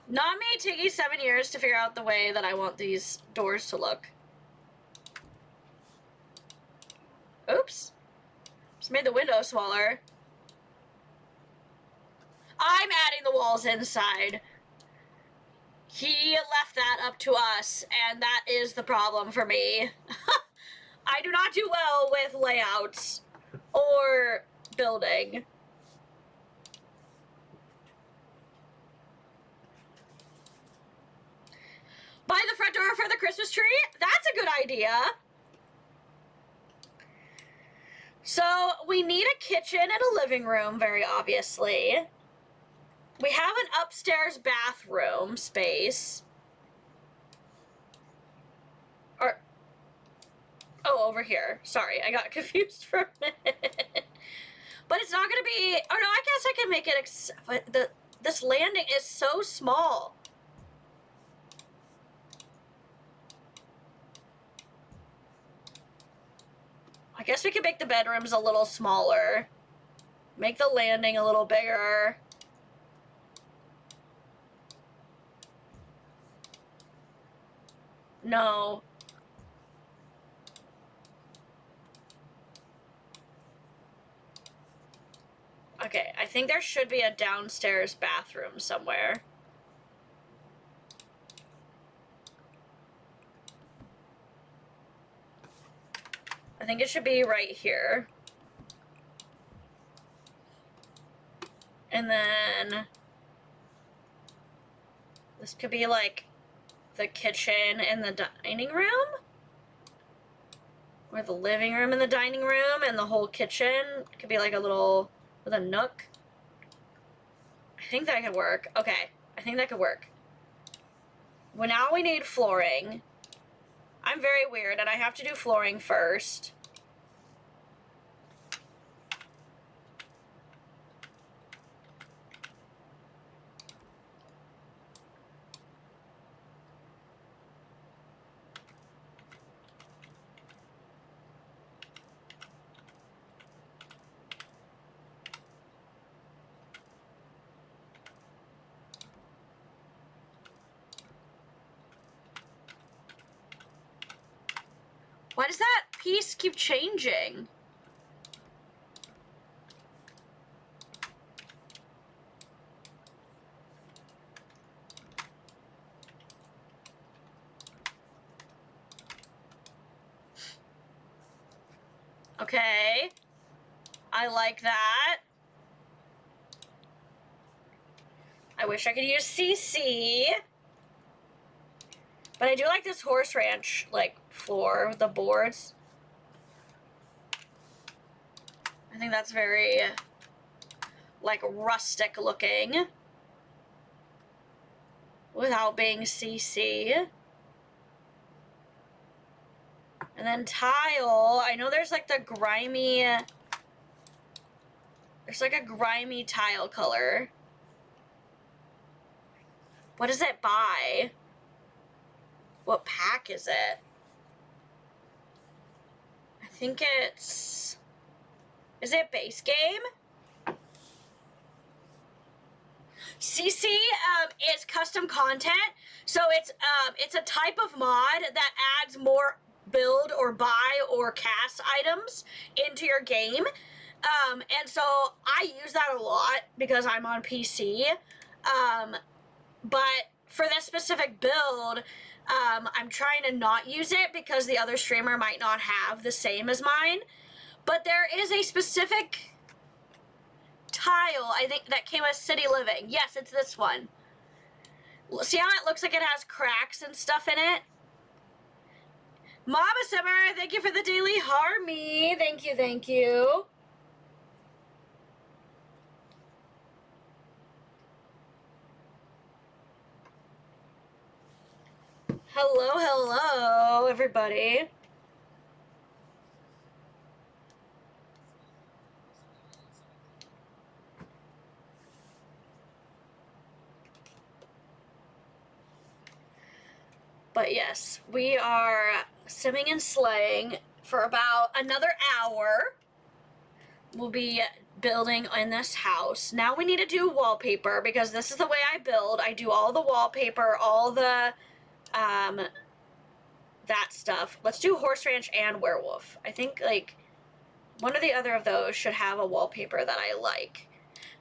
Not me taking 7 years to figure out the way that I want these doors to look. Oops. Just made the window smaller. I'm adding the walls inside. He left that up to us, and that is the problem for me. I do not do well with layouts or building. Buy the front door for the Christmas tree? That's a good idea. So we need a kitchen and a living room, very obviously. We have an upstairs bathroom space. Or, oh, over here. Sorry, I got confused for a minute. But it's not gonna be, oh no, I guess I can make it, but this landing is so small. I guess we could make the bedrooms a little smaller. Make the landing a little bigger. No. Okay, I think there should be a downstairs bathroom somewhere. I think it should be right here. And then this could be like the kitchen and the dining room? Or the living room and the dining room and the whole kitchen. It could be like a little, with a nook. I think that could work. Okay, I think that could work. Well, now we need flooring. I'm very weird and I have to do flooring first. Why does that piece keep changing? Okay. I like that. I wish I could use CC. But I do like this horse ranch, like, floor with the boards. I think that's very, like, rustic looking. Without being CC. And then tile. I know there's, like, the grimy... There's, like, a grimy tile color. What does it buy? What pack is it? I think it's... Is it base game? CC is custom content, so it's a type of mod that adds more build or buy or cast items into your game, and so I use that a lot because I'm on PC, but for this specific build, I'm trying to not use it because the other streamer might not have the same as mine, but there is a specific tile, I think, that came with City Living. Yes, it's this one. See how it looks like it has cracks and stuff in it? Mama Simmer, thank you for the daily Harmony. Thank you, thank you. Hello, hello, everybody. But yes, we are simming and slaying for about another hour. We'll be building in this house. Now we need to do wallpaper because this is the way I build. I do all the wallpaper, all the, that stuff. Let's do horse ranch and werewolf. I think, like, one or the other of those should have a wallpaper that I like.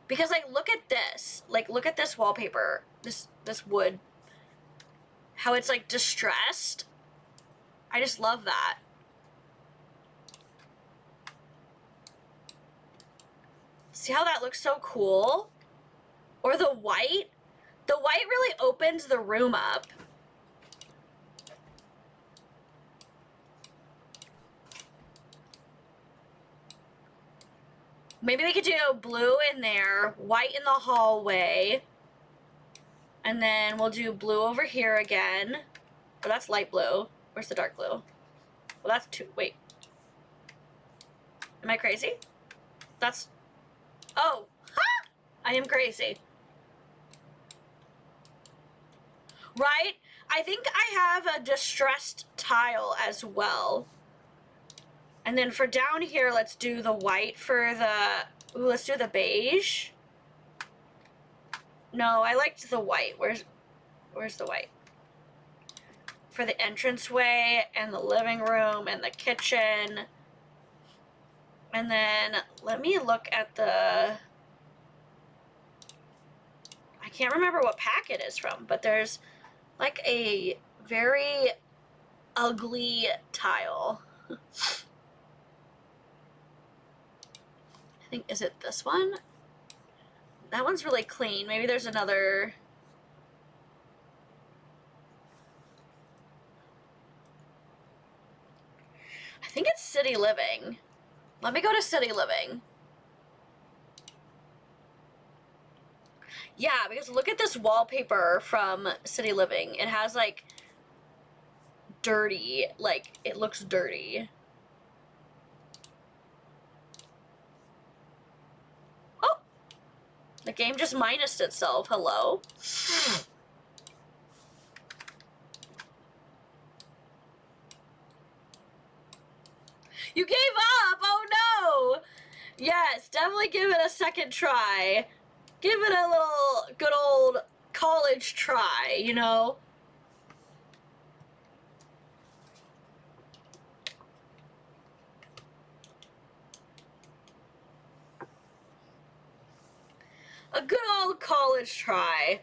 Because, like, look at this. Like, look at this wallpaper. This wood. How it's, like, distressed. I just love that. See how that looks so cool? Or the white. The white really opens the room up. Maybe we could do blue in there, white in the hallway, and then we'll do blue over here again. Oh, that's light blue. Where's the dark blue? Well, that's two. Wait. Am I crazy? That's... Oh. Ha! I am crazy. Right? I think I have a distressed tile as well. And then for down here, let's do the white for the... Ooh, let's do the beige. No, I liked the white. Where's the white? For the entranceway and the living room and the kitchen. And then let me look at the... I can't remember what pack it is from, but there's like a very ugly tile. I think, is it this one? That one's really clean. Maybe there's another. I think it's City Living. Let me go to City Living. Yeah, because look at this wallpaper from City Living. It has like dirty, like it looks dirty. Oh! The game just minused itself. Hello? You gave up! Oh no! Yes, definitely give it a second try. Give it a little good old college try, you know? A good old college try.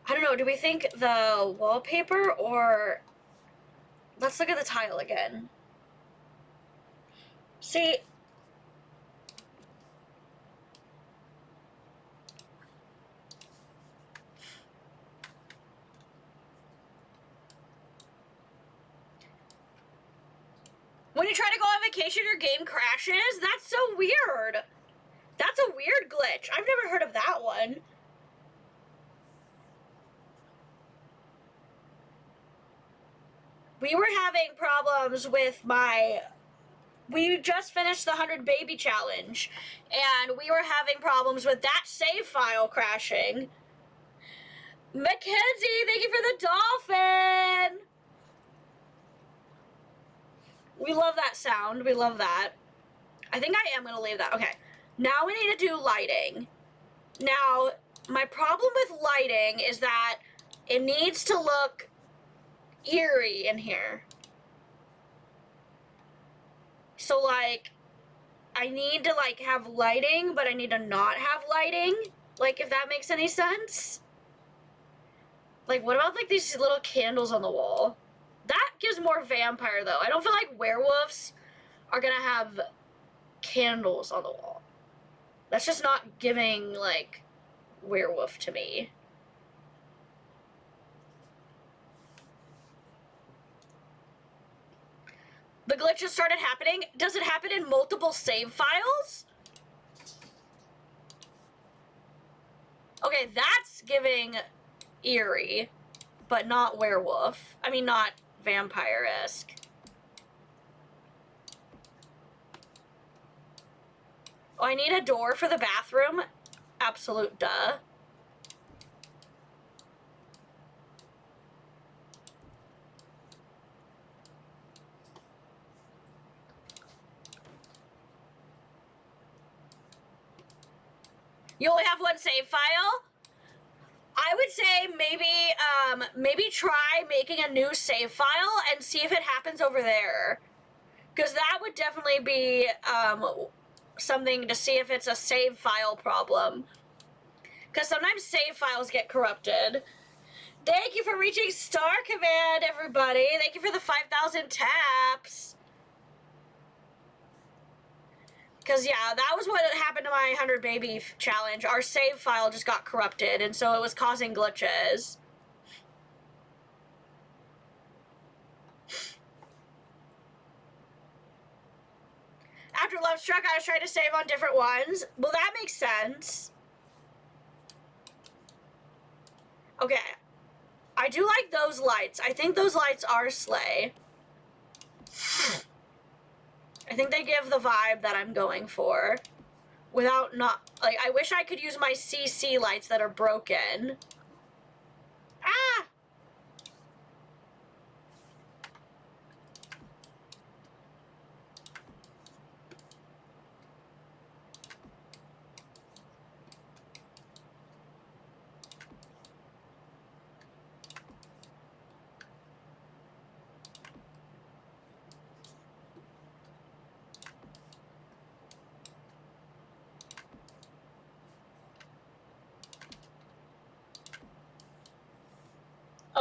I don't know, do we think the wallpaper or... Let's look at the tile again. See... When you try to go on vacation, your game crashes? That's so weird. That's a weird glitch. I've never heard of that one. We were having problems with my... We just finished the 100 baby challenge, and we were having problems with that save file crashing. Mackenzie, thank you for the dolphin! We love that sound. We love that. I think I am going to leave that. Okay. Now we need to do lighting. Now, my problem with lighting is that it needs to look eerie in here. So, like, I need to, like, have lighting, but I need to not have lighting. Like, if that makes any sense. Like, what about, like, these little candles on the wall? That gives more vampire, though. I don't feel like werewolves are gonna have candles on the wall. That's just not giving, like, werewolf to me. The glitches started happening. Does it happen in multiple save files? Okay, that's giving eerie, but not werewolf. I mean, not vampire-esque. Oh, I need a door for the bathroom? Absolute duh. You only have one save file? I would say maybe try making a new save file and see if it happens over there. Because that would definitely be something to see if it's a save file problem. Because sometimes save files get corrupted. Thank you for reaching Star Command, everybody. Thank you for the 5,000 taps. Because, yeah, that was what happened to my 100 baby challenge. Our save file just got corrupted, and so it was causing glitches. After Love Struck, I was trying to save on different ones. Well, that makes sense. Okay. I do like those lights. I think those lights are slay. I think they give the vibe that I'm going for. Without not... Like, I wish I could use my CC lights that are broken. Ah!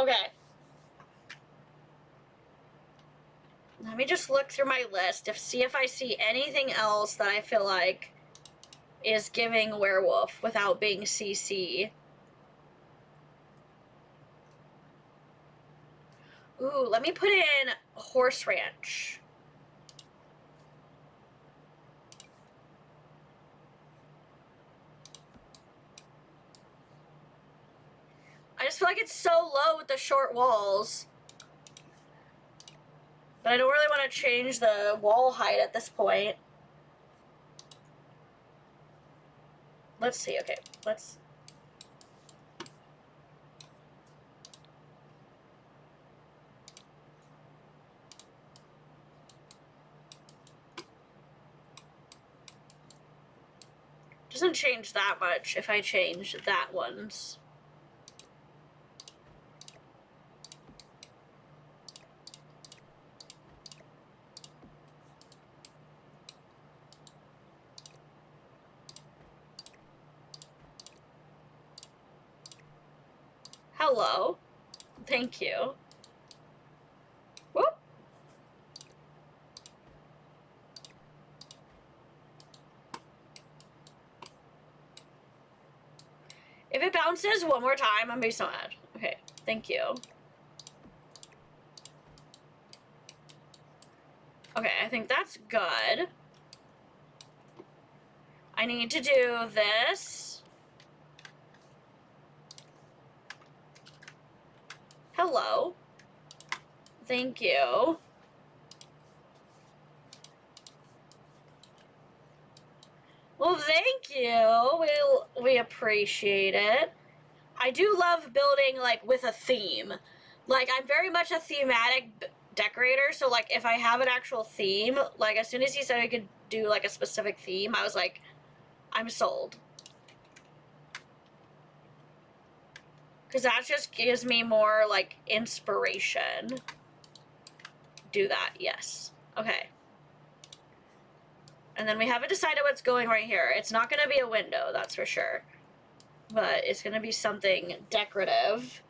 Okay. Let me just look through my list to see if I see anything else that I feel like is giving werewolf without being CC. Ooh, let me put in horse ranch. I just feel like it's so low with the short walls. But I don't really want to change the wall height at this point. Let's see, okay, let's... Doesn't change that much if I change that one's. Hello. Thank you. Whoop. If it bounces one more time, I'm gonna be so mad. Okay, thank you. Okay, I think that's good. I need to do this. Hello. Thank you. Well, thank you. We appreciate it. I do love building, like, with a theme. Like, I'm very much a thematic decorator, so, like, if I have an actual theme, like, as soon as he said I could do, like, a specific theme, I was like, I'm sold. Because that just gives me more, like, inspiration. Do that, yes. Okay. And then we haven't decided what's going right here. It's not going to be a window, that's for sure. But it's going to be something decorative.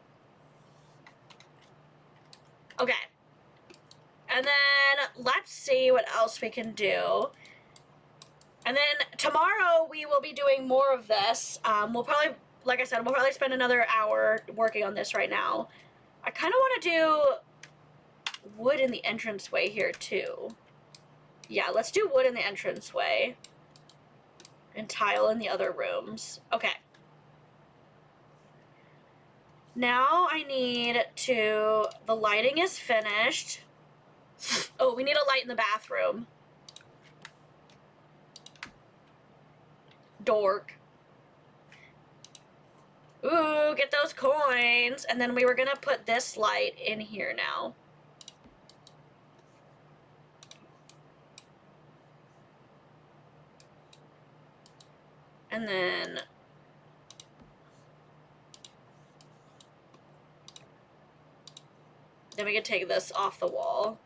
Okay. And then let's see what else we can do. And then tomorrow we will be doing more of this. We'll probably, like I said, we'll probably spend another hour working on this right now. I kind of want to do wood in the entranceway here too. Yeah, let's do wood in the entranceway. And tile in the other rooms. Okay. Now I need to... The lighting is finished. Oh, we need a light in the bathroom. Dork. Ooh, get those coins. And then we were gonna put this light in here now. And then... Then we can take this off the wall.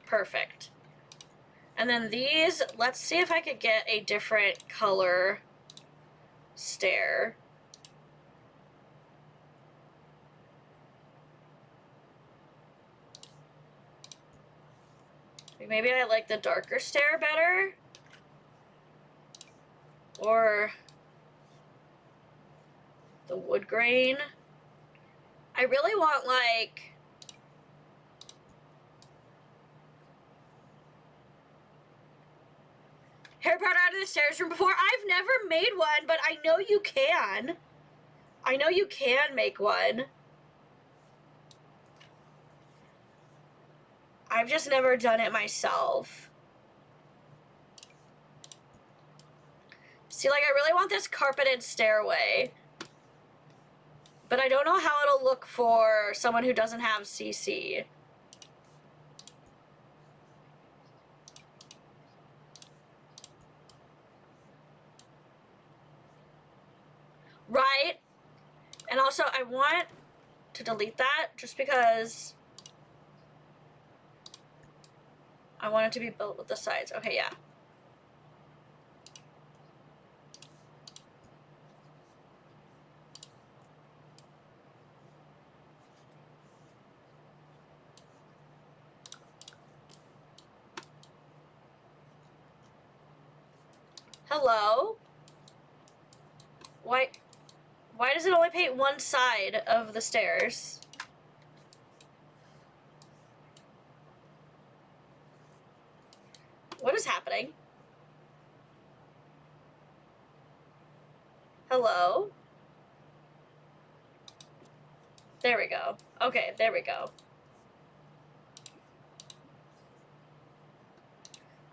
Perfect. And then these, let's see if I could get a different color stair. Maybe I like the darker stair better. Or the wood grain. I really want, like... hair powder out of the stairs room before. I've never made one, but I know you can. I know you can make one. I've just never done it myself. See, like, I really want this carpeted stairway. But I don't know how it'll look for someone who doesn't have CC. Right? And also, I want to delete that just because I want it to be built with the sides. Okay, yeah. Hello? Why does it only paint one side of the stairs? What is happening? Hello? There we go. Okay, there we go.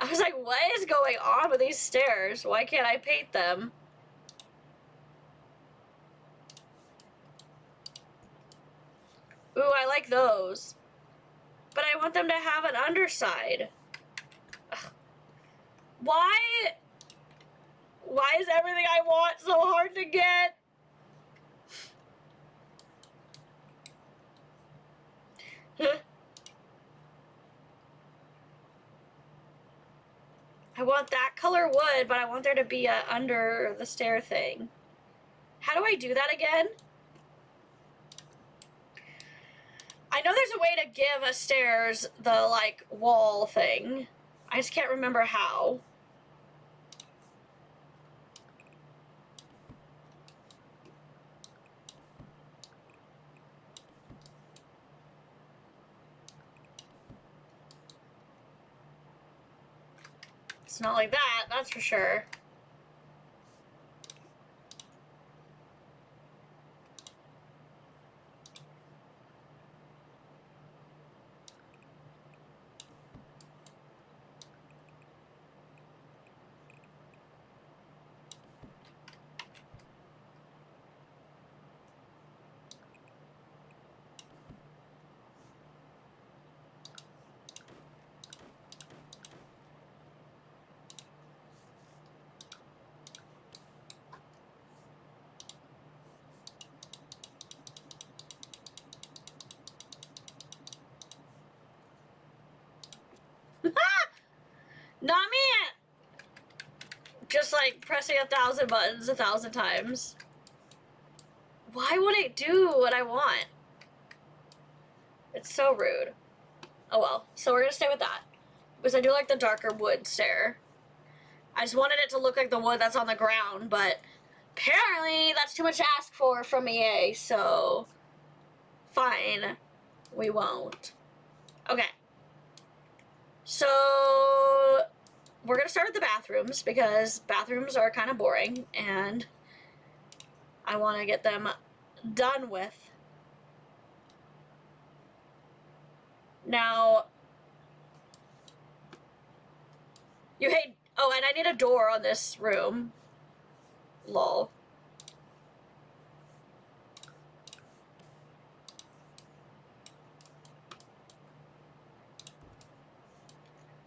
I was like, what is going on with these stairs? Why can't I paint them? Ooh, I like those. But I want them to have an underside. Ugh. Why is everything I want so hard to get? I want that color wood, but I want there to be a under the stair thing. How do I do that again? I know there's a way to give a stairs the, like, wall thing. I just can't remember how. It's not like that, that's for sure. Not me! Just like pressing 1,000 buttons 1,000 times. Why would it do what I want? It's so rude. Oh well, so we're gonna stay with that. Because I do like the darker wood stair. I just wanted it to look like the wood that's on the ground, but apparently that's too much to ask for from EA, so fine, we won't. Okay. So we're gonna start with the bathrooms because bathrooms are kind of boring and I want to get them done with. Now, you hate, oh, and I need a door on this room. Lol.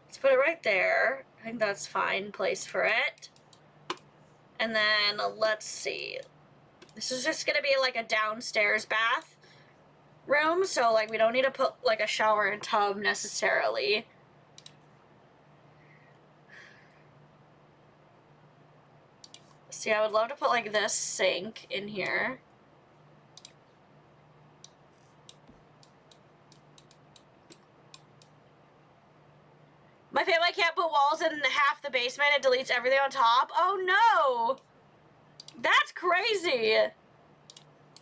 Let's put it right there. I think that's fine place for it. And then let's see. This is just gonna be like a downstairs bath room, so like we don't need to put like a shower and tub necessarily. See, I would love to put like this sink in here. My family can't put walls in half the basement. It deletes everything on top. Oh no! That's crazy!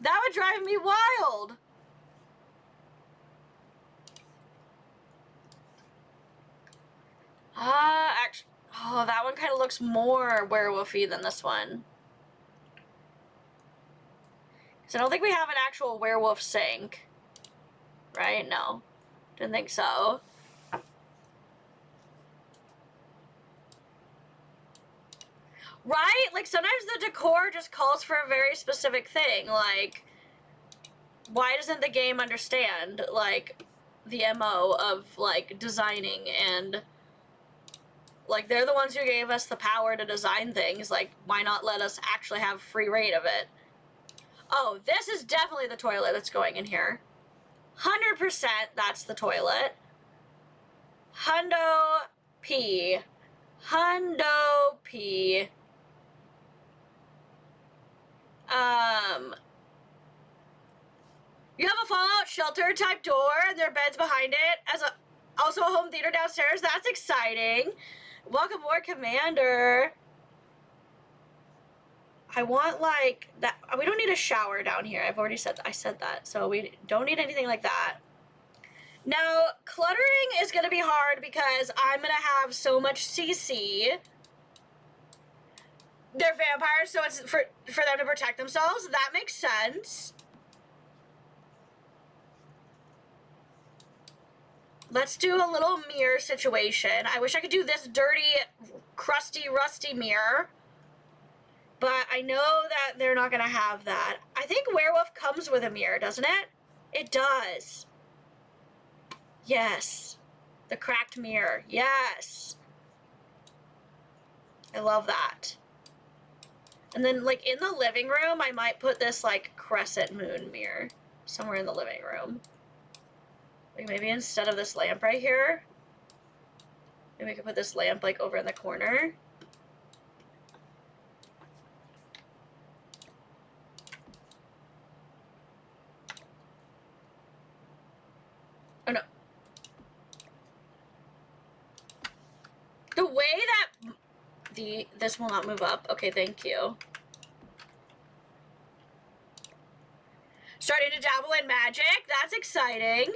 That would drive me wild! Actually, oh, that one kind of looks more werewolfy than this one. Because I don't think we have an actual werewolf sink. Right? No. Didn't think so. Right? Like, sometimes the decor just calls for a very specific thing. Like, why doesn't the game understand, like, the MO of, like, designing and... Like, they're the ones who gave us the power to design things. Like, why not let us actually have free reign of it? Oh, this is definitely the toilet that's going in here. 100% that's the toilet. Hundo P. Hundo P. You have a Fallout shelter type door and there are beds behind it. Also a home theater downstairs. That's exciting. Welcome aboard, Commander. I want like that. We don't need a shower down here. I said that. So we don't need anything like that. Now, cluttering is going to be hard because I'm going to have so much CC. They're vampires, so it's for them to protect themselves. That makes sense. Let's do a little mirror situation. I wish I could do this dirty, crusty, rusty mirror. But I know that they're not going to have that. I think werewolf comes with a mirror, doesn't it? It does. Yes. The cracked mirror. Yes. I love that. And then, like, in the living room, I might put this, like, crescent moon mirror somewhere in the living room. Like, maybe instead of this lamp right here, maybe we could put this lamp, like, over in the corner. Oh, no. The way that this will not move up. Okay, thank you. Starting to dabble in magic. That's exciting.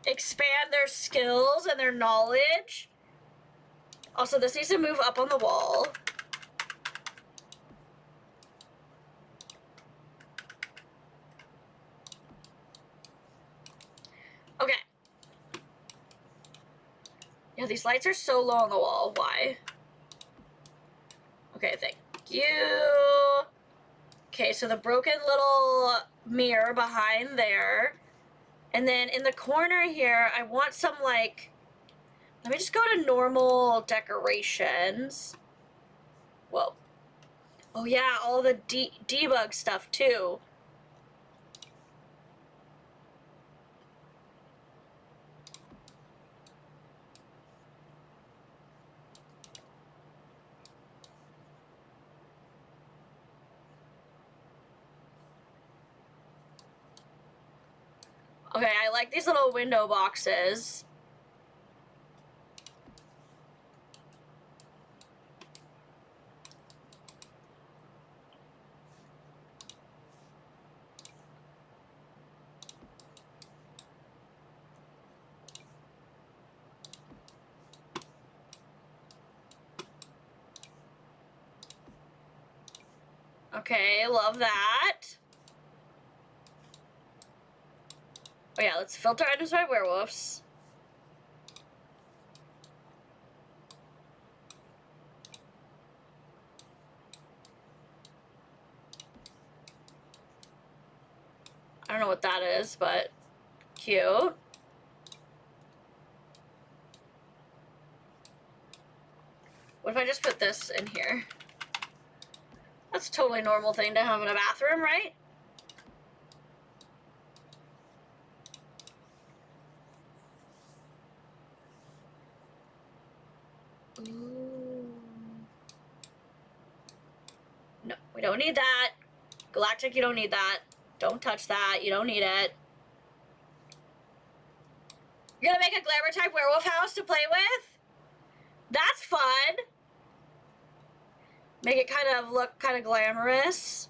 Expand their skills and their knowledge. Also, this needs to move up on the wall. Okay. Yeah, these lights are so low on the wall. Why? Okay, thank you. Okay, so the broken little mirror behind there. And then in the corner here, I want some, like... Let me just go to normal decorations. Whoa. Oh, yeah, all the debug stuff, too. Okay, I like these little window boxes. Okay, love that. Oh yeah, let's filter items by werewolves. I don't know what that is, but cute. What if I just put this in here? That's a totally normal thing to have in a bathroom, right? Ooh. No, we don't need that. Galactic, you don't need that. Don't touch that. You don't need it. You're gonna make a glamour type werewolf house to play with? That's fun. Make it kind of look kind of glamorous.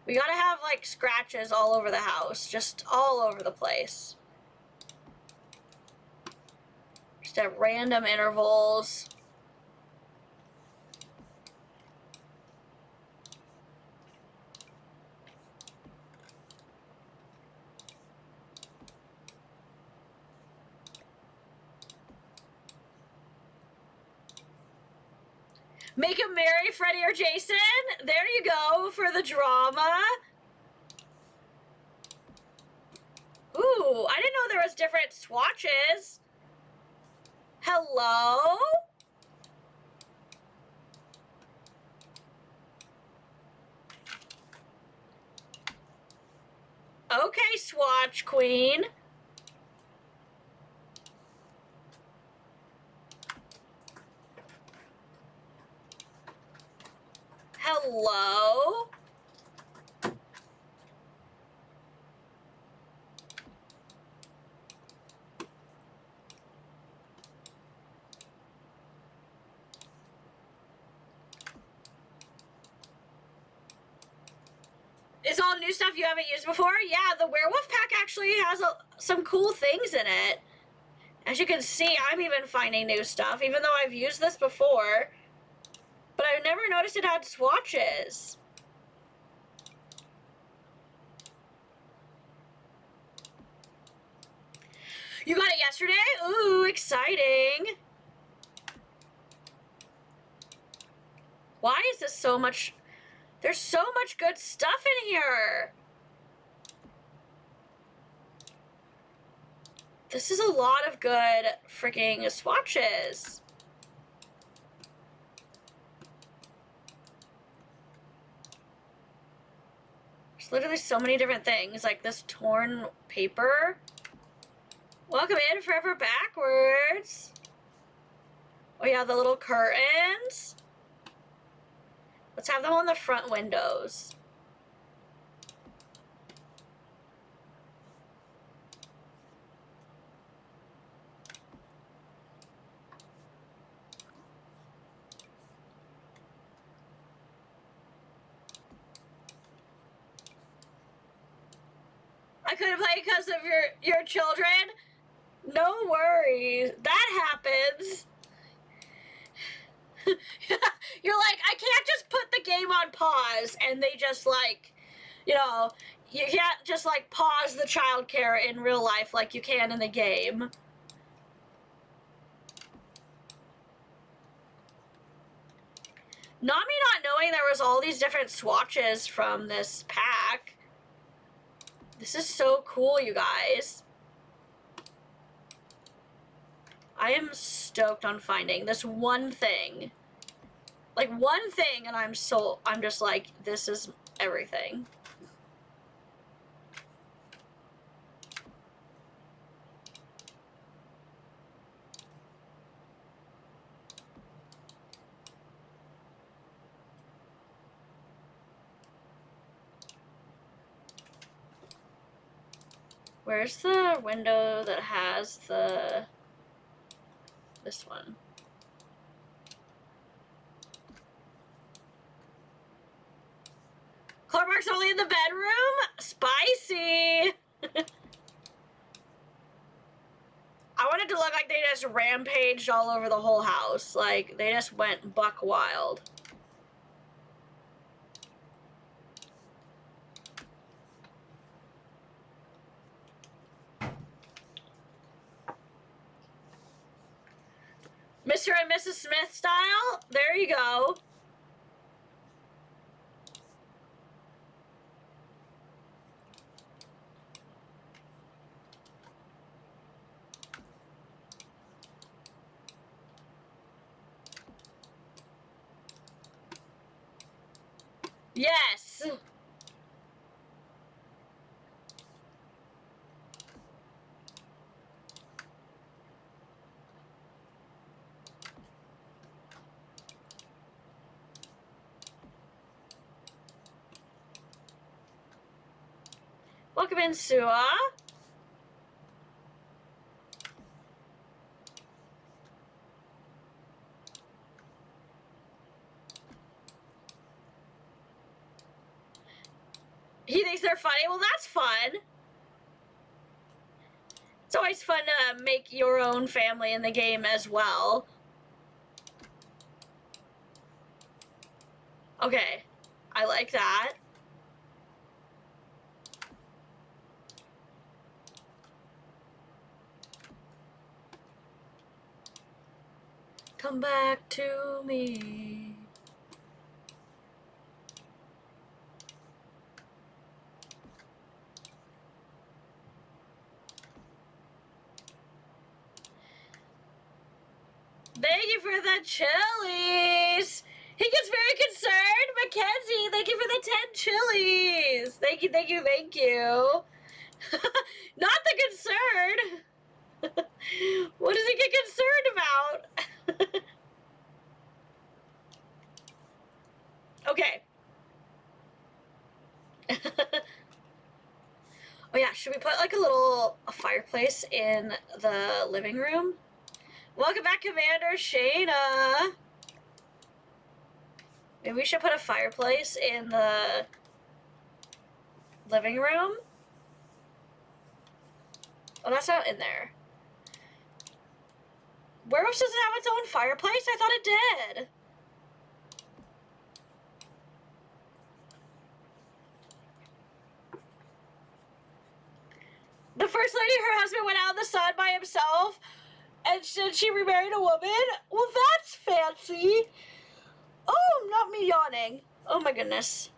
We gotta have like scratches all over the house, just all over the place. Just at random intervals. Make him marry Freddy or Jason. There you go for the drama. Ooh, I didn't know there was different swatches. Hello? Okay, swatch queen. Hello? all new stuff you haven't used before? Yeah, the werewolf pack actually has some cool things in it. As you can see, I'm even finding new stuff, even though I've used this before. But I've never noticed it had swatches. You got it yesterday? Ooh, exciting. Why is this so much? There's so much good stuff in here. This is a lot of good freaking swatches. There's literally so many different things, like this torn paper. Welcome in, forever backwards. Oh yeah, the little curtains. Let's have them on the front windows. I couldn't play because of your children. No worries. That happens. You're like, I can't just put the game on pause and they just like, you know, you can't just like pause the childcare in real life like you can in the game. Not me not knowing there was all these different swatches from this pack. This is so cool, you guys. I am stoked on finding this one thing. Like one thing, and I'm just like, this is everything. Where's the window that has this one? Claw marks only in the bedroom? Spicy! I wanted to look like they just rampaged all over the whole house. Like, they just went buck wild. Mr. and Mrs. Smith style? There you go. Yes! Welcome in, Sua. He thinks they're funny. Well, that's fun. It's always fun to make your own family in the game as well. Okay. I like that. Come back to me. Thank you for the chilies. He gets very concerned. Mackenzie, thank you for the 10 chilies. Thank you, thank you, thank you. Not the concern. What does he get concerned about? Okay. Oh yeah, should we put like a fireplace in the living room? Welcome back, Commander Shayna. Maybe we should put a fireplace in the living room. Oh, that's not in there. Werewolves doesn't have its own fireplace? I thought it did. The first lady, her husband went out in the sun by himself, and she remarried a woman? Well, that's fancy. Oh, not me yawning. Oh my goodness.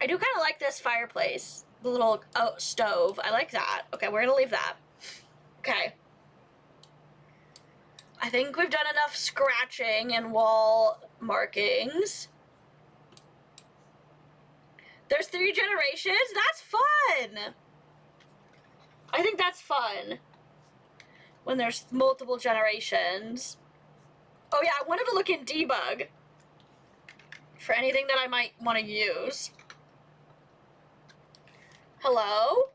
I do kind of like this fireplace. The little stove. I like that. Okay, we're gonna leave that. Okay. I think we've done enough scratching and wall markings. There's 3 generations? That's fun! I think that's fun. When there's multiple generations. Oh yeah, I wanted to look in debug. For anything that I might want to use. Hello?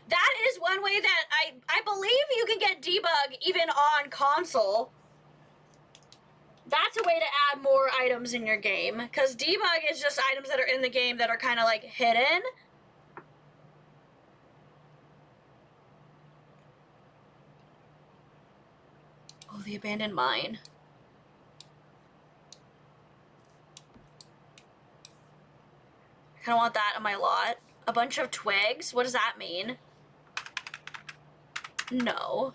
That is one way that I believe you can get debug even on console. That's a way to add more items in your game. Because debug is just items that are in the game that are kind of like hidden. Oh, the abandoned mine. I kind of want that on my lot. A bunch of twigs? What does that mean? No.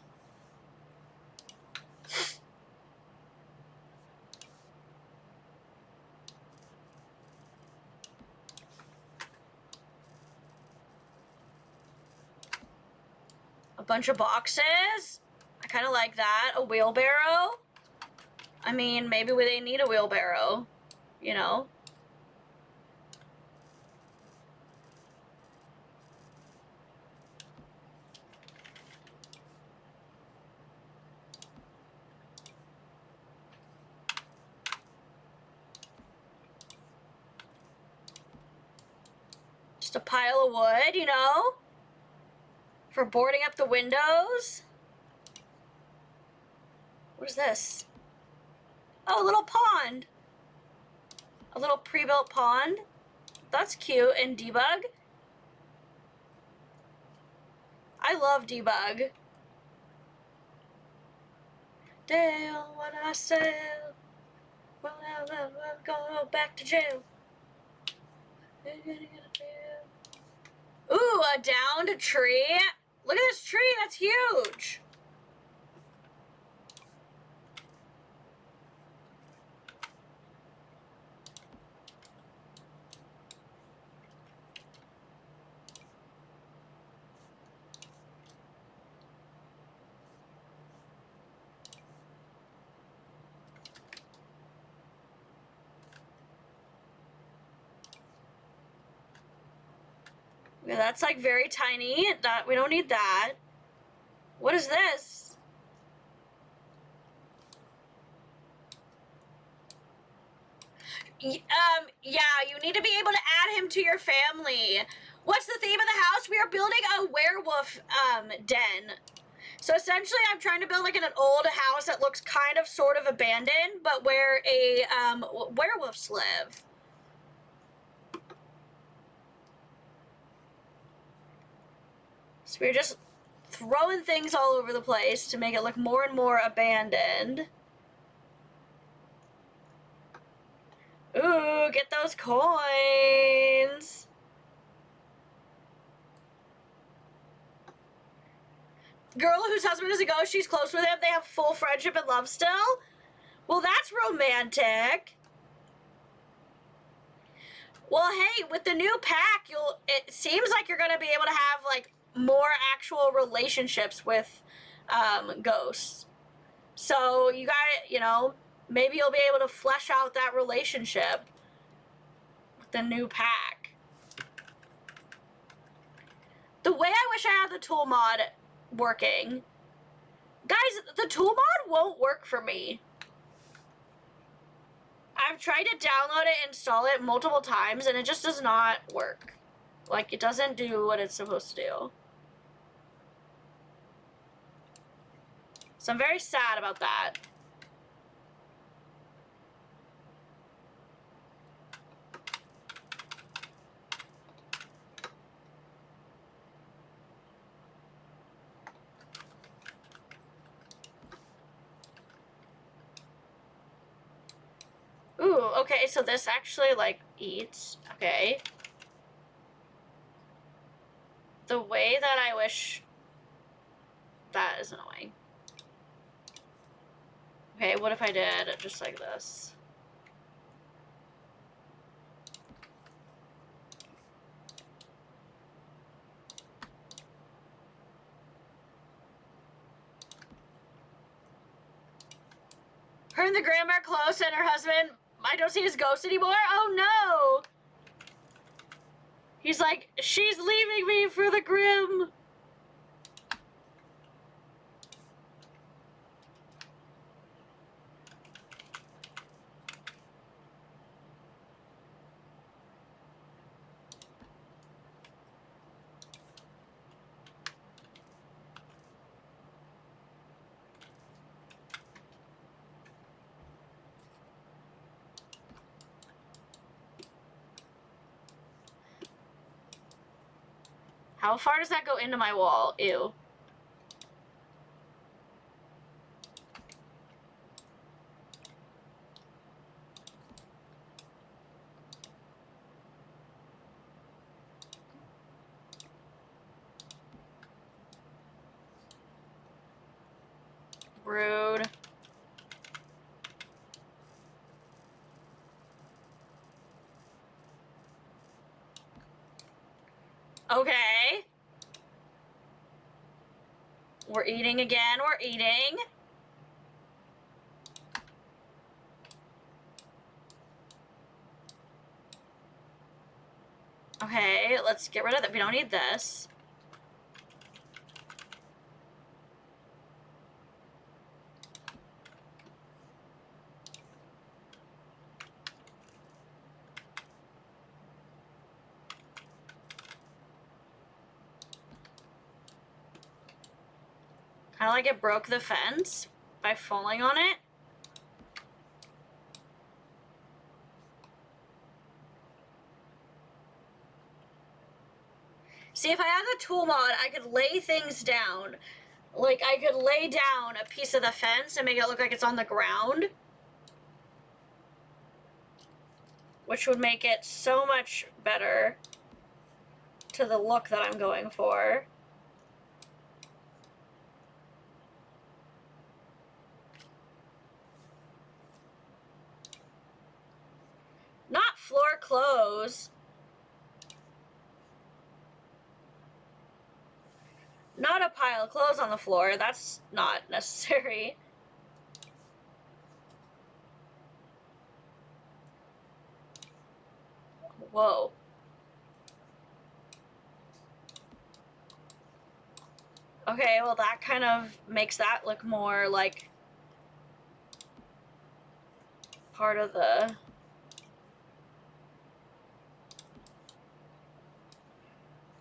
A bunch of boxes? I kind of like that. A wheelbarrow? I mean, maybe they need a wheelbarrow, you know? Just a pile of wood, you know? For boarding up the windows. What is this? Oh, a little pond. A little pre-built pond. That's cute. And debug. I love debug. Dale, what I sell? Well, I'm going back to jail. Ooh, a downed tree. Look at this tree. That's huge. Yeah, that's like very tiny. That we don't need that. What is this? Yeah, you need to be able to add him to your family. What's the theme of the house? We are building a werewolf den. So essentially, I'm trying to build like an old house that looks kind of sort of abandoned, but where a werewolves live. So we're just throwing things all over the place to make it look more and more abandoned. Ooh, get those coins. Girl whose husband is a ghost, she's close with him, they have full friendship and love still? Well, that's romantic. Well, hey, with the new pack, it seems like you're gonna be able to have like more actual relationships with ghosts. So you got, you know, maybe you'll be able to flesh out that relationship with the new pack. The way I wish I had the tool mod working. Guys, the tool mod won't work for me. I've tried to download it, install it multiple times, and it just does not work. Like, it doesn't do what it's supposed to do. So I'm very sad about that. Ooh, okay, so this actually, like, eats. Okay. The way that I wish... That is annoying. Okay, what if I did it just like this? Her and the grandma are close, and her husband, I don't see his ghost anymore. Oh no! He's like, she's leaving me for the Grim. How far does that go into my wall? Ew. Rude. Okay. We're eating again. We're eating. Okay, let's get rid of that. We don't need this. Kind of like it broke the fence by falling on it. See, if I had the tool mod, I could lay things down. Like, I could lay down a piece of the fence and make it look like it's on the ground. Which would make it so much better to the look that I'm going for. Not floor clothes. Not a pile of clothes on the floor. That's not necessary. Whoa. Okay, well that kind of makes that look more like part of the...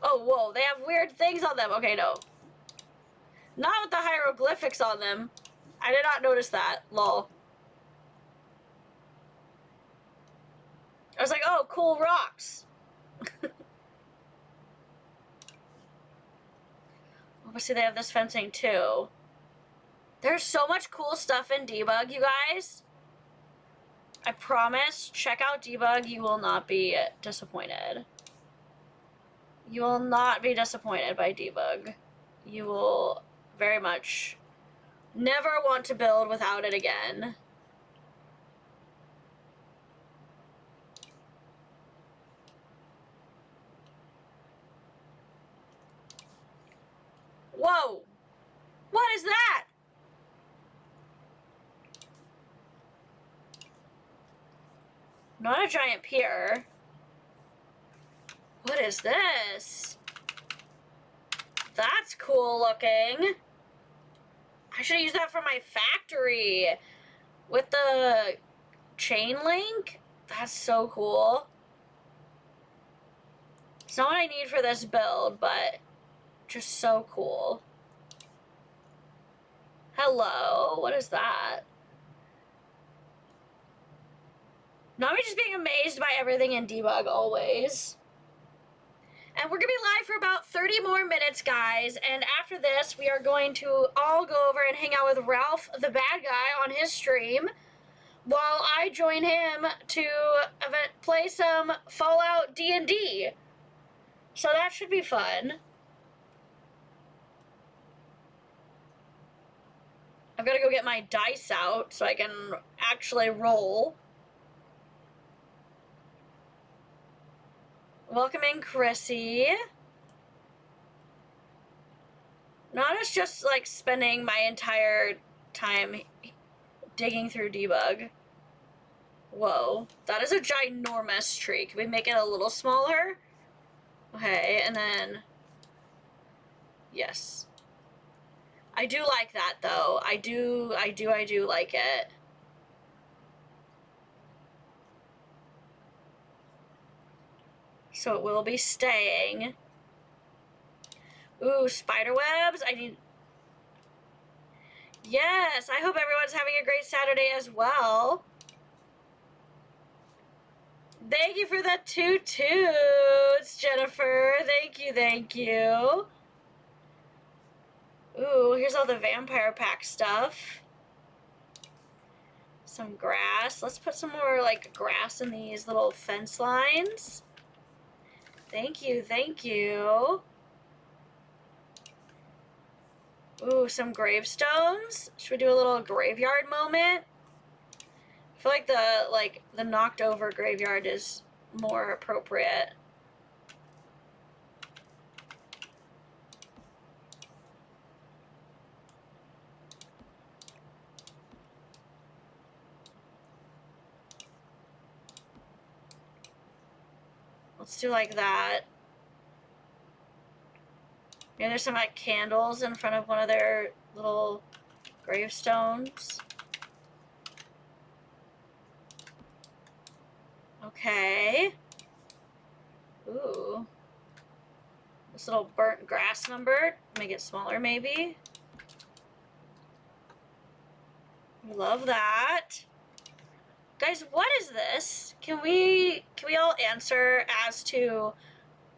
Oh, whoa, they have weird things on them. Okay, no. Not with the hieroglyphics on them. I did not notice that. Lol. I was like, oh, cool rocks. Obviously, they have this fencing, too. There's so much cool stuff in Debug, you guys. I promise, check out Debug. You will not be disappointed. You will not be disappointed by Debug. You will very much never want to build without it again. Whoa! What is that? Not a giant pier. What is this? That's cool looking. I should use that for my factory with the chain link. That's so cool. It's not what I need for this build, but just so cool. Hello? What is that? Not me just being amazed by everything in debug always. And we're gonna be live for about 30 more minutes, guys. And after this, we are going to all go over and hang out with Ralph, the bad guy, on his stream, while I join him to play some Fallout D&D. So that should be fun. I've got to go get my dice out so I can actually roll. Welcome in, Chrissy. Not as just like spending my entire time digging through debug. Whoa, that is a ginormous tree. Can we make it a little smaller? Okay, and then yes. I do like that though. I do like it. So it will be staying. Ooh, spider webs. I need... Yes, I hope everyone's having a great Saturday as well. Thank you for the 2 toots, Jennifer. Thank you, thank you. Ooh, here's all the vampire pack stuff. Some grass. Let's put some more, like, grass in these little fence lines. Thank you, thank you. Ooh, some gravestones. Should we do a little graveyard moment? I feel like the knocked over graveyard is more appropriate. Let's do like that. Yeah, there's some like candles in front of one of their little gravestones. Okay. Ooh. This little burnt grass number. Make it smaller maybe. Love that. Guys, what is this? Can we all answer as to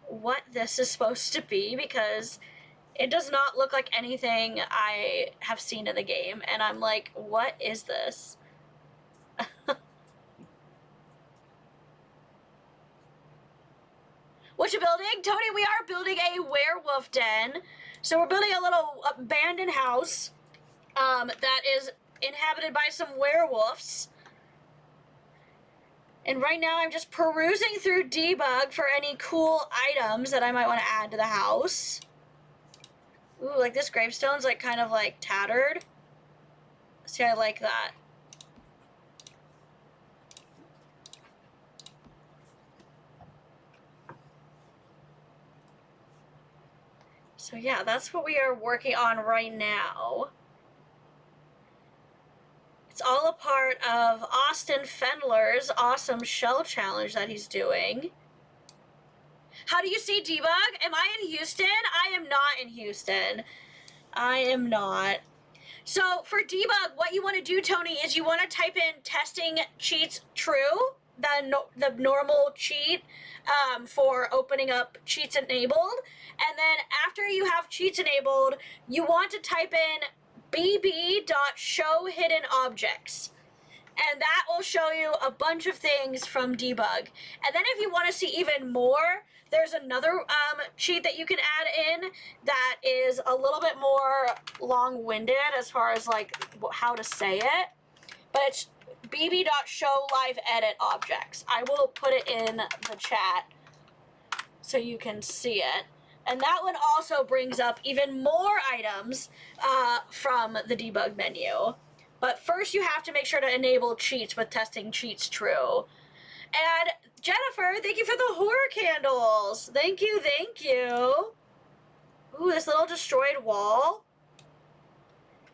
what this is supposed to be? Because it does not look like anything I have seen in the game, and I'm like, what is this? What you building? Tony, we are building a werewolf den. So we're building a little abandoned house that is inhabited by some werewolves. And right now I'm just perusing through debug for any cool items that I might want to add to the house. Ooh, like this gravestone's like kind of like tattered. See, I like that. So yeah, that's what we are working on right now. It's all a part of Austin Fendler's awesome shell challenge that he's doing. How do you see debug? Am I in Houston? I am not in Houston. I am not. So for debug, what you want to do, Tony, is you want to type in testing cheats true, the normal cheat for opening up cheats enabled. And then after you have cheats enabled, you want to type in bb.showHiddenObjects. And that will show you a bunch of things from debug. And then if you want to see even more, there's another cheat that you can add in that is a little bit more long-winded as far as like how to say it. But it's bb.showLiveEditObjects. I will put it in the chat so you can see it. And that one also brings up even more items from the debug menu. But first you have to make sure to enable cheats with testing cheats true. And Jennifer, thank you for the horror candles. Thank you, thank you. Ooh, this little destroyed wall.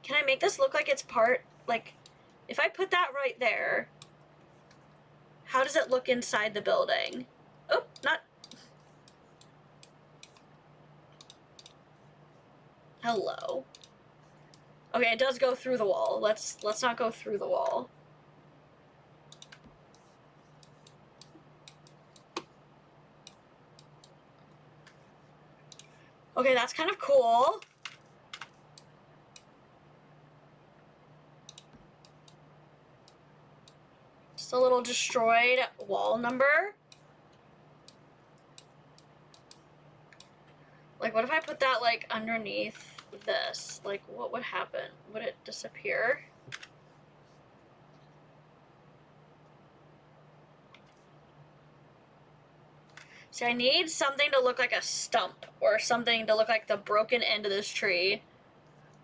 Can I make this look like it's part, like, if I put that right there, how does it look inside the building? Oh, not. Hello. Okay, it does go through the wall. Let's not go through the wall. Okay, that's kind of cool. Just a little destroyed wall number. Like, what if I put that, like, underneath this? Like, what would happen? Would it disappear? See, I need something to look like a stump, or something to look like the broken end of this tree.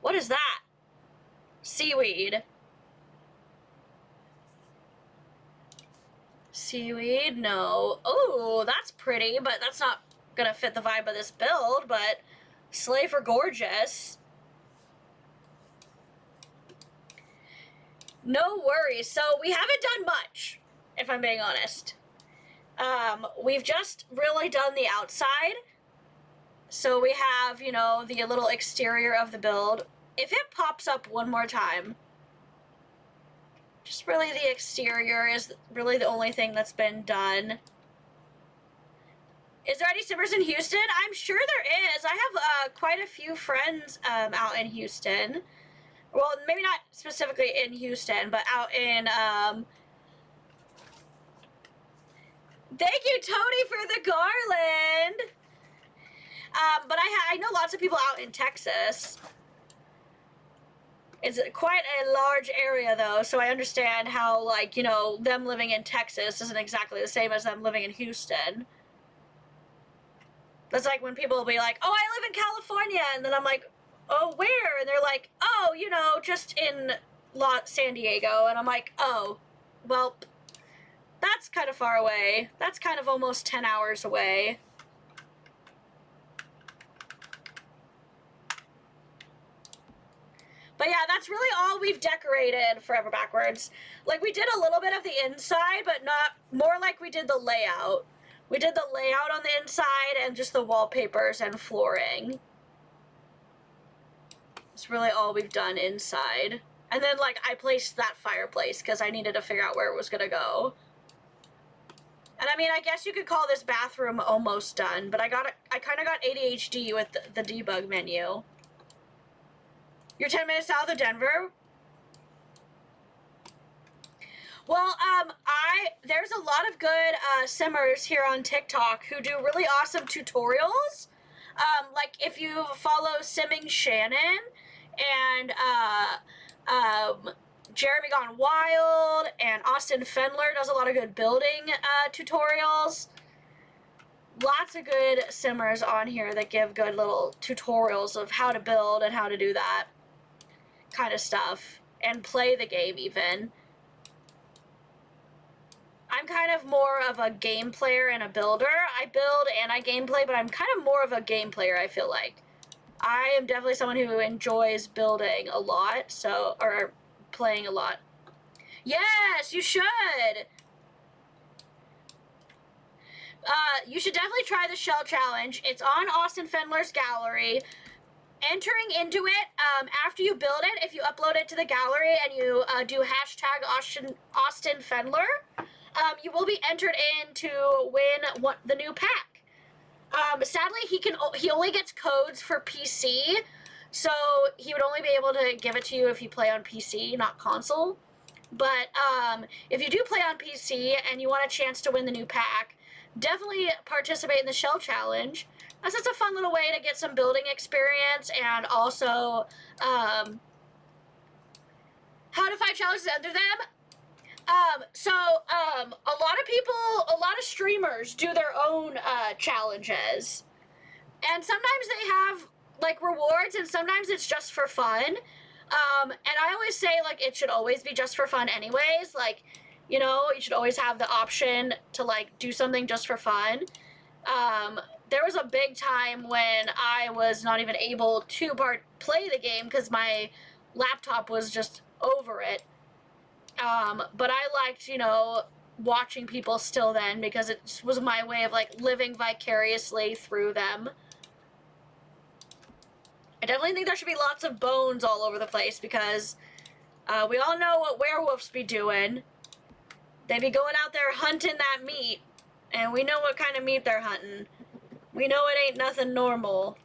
What is that? Seaweed. Seaweed? No. Oh, that's pretty, but that's not gonna fit the vibe of this build, but slay for gorgeous. No worries. So we haven't done much, if I'm being honest. We've just really done the outside. So we have, you know, the little exterior of the build. If it pops up one more time, just really the exterior is really the only thing that's been done. Is there any simmers in Houston? I'm sure there is. I have quite a few friends out in Houston. Well, maybe not specifically in Houston, but out in... Thank you, Tony, for the garland! But I know lots of people out in Texas. It's quite a large area, though, so I understand how, like, you know, them living in Texas isn't exactly the same as them living in Houston. That's like when people will be like, oh, I live in California, and then I'm like, oh, where? And they're like, oh, you know, just in San Diego, and I'm like, oh, well, that's kind of far away. That's kind of almost 10 hours away. But yeah, that's really all we've decorated Forever Backwards. Like, we did a little bit of the inside, but not more like we did the layout. We did the layout on the inside and just the wallpapers and flooring. That's really all we've done inside. And then, like, I placed that fireplace because I needed to figure out where it was going to go. And I mean, I guess you could call this bathroom almost done, but I kind of got ADHD with the debug menu. You're 10 minutes south of Denver? Well, there's a lot of good simmers here on TikTok who do really awesome tutorials. Like if you follow Simming Shannon and Jeremy Gone Wild and Austin Fendler does a lot of good building tutorials. Lots of good simmers on here that give good little tutorials of how to build and how to do that kind of stuff and play the game even. I'm kind of more of a game player and a builder. I build and I gameplay, but I'm kind of more of a game player, I feel like. I am definitely someone who enjoys building a lot, or playing a lot. Yes, you should! You should definitely try the shell challenge. It's on Austin Fendler's gallery. Entering into it, after you build it, if you upload it to the gallery and you do hashtag Austin Fendler, you will be entered in to win the new pack. Sadly, he only gets codes for PC, so he would only be able to give it to you if you play on PC, not console. But if you do play on PC and you want a chance to win the new pack, definitely participate in the shell challenge. That's just a fun little way to get some building experience and also how to find challenges under them. A lot of streamers do their own challenges. And sometimes they have like rewards and sometimes it's just for fun. And I always say like it should always be just for fun anyways. Like, you know, you should always have the option to like do something just for fun. There was a big time when I was not even able to play the game because my laptop was just over it. But I liked, you know, watching people still then because it was my way of like living vicariously through them. definitely think there should be lots of bones all over the place because we all know what werewolves be doing. They be going out there hunting that meat, and we know what kind of meat they're hunting. We know it ain't nothing normal.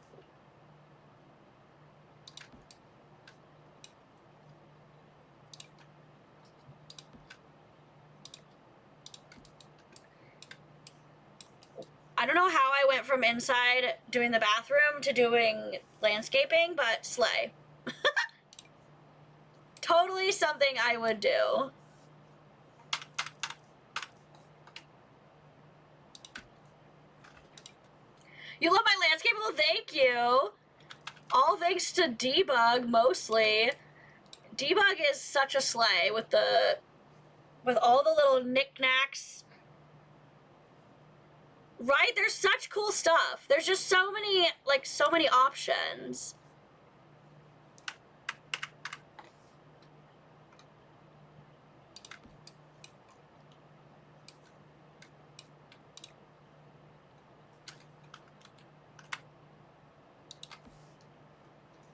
I don't know how I went from inside doing the bathroom to doing landscaping, but slay. Totally something I would do. You love my landscape? Well, thank you. All thanks to Debug, mostly. Debug is such a slay with all the little knickknacks. Right? There's such cool stuff. There's just so many, like, so many options.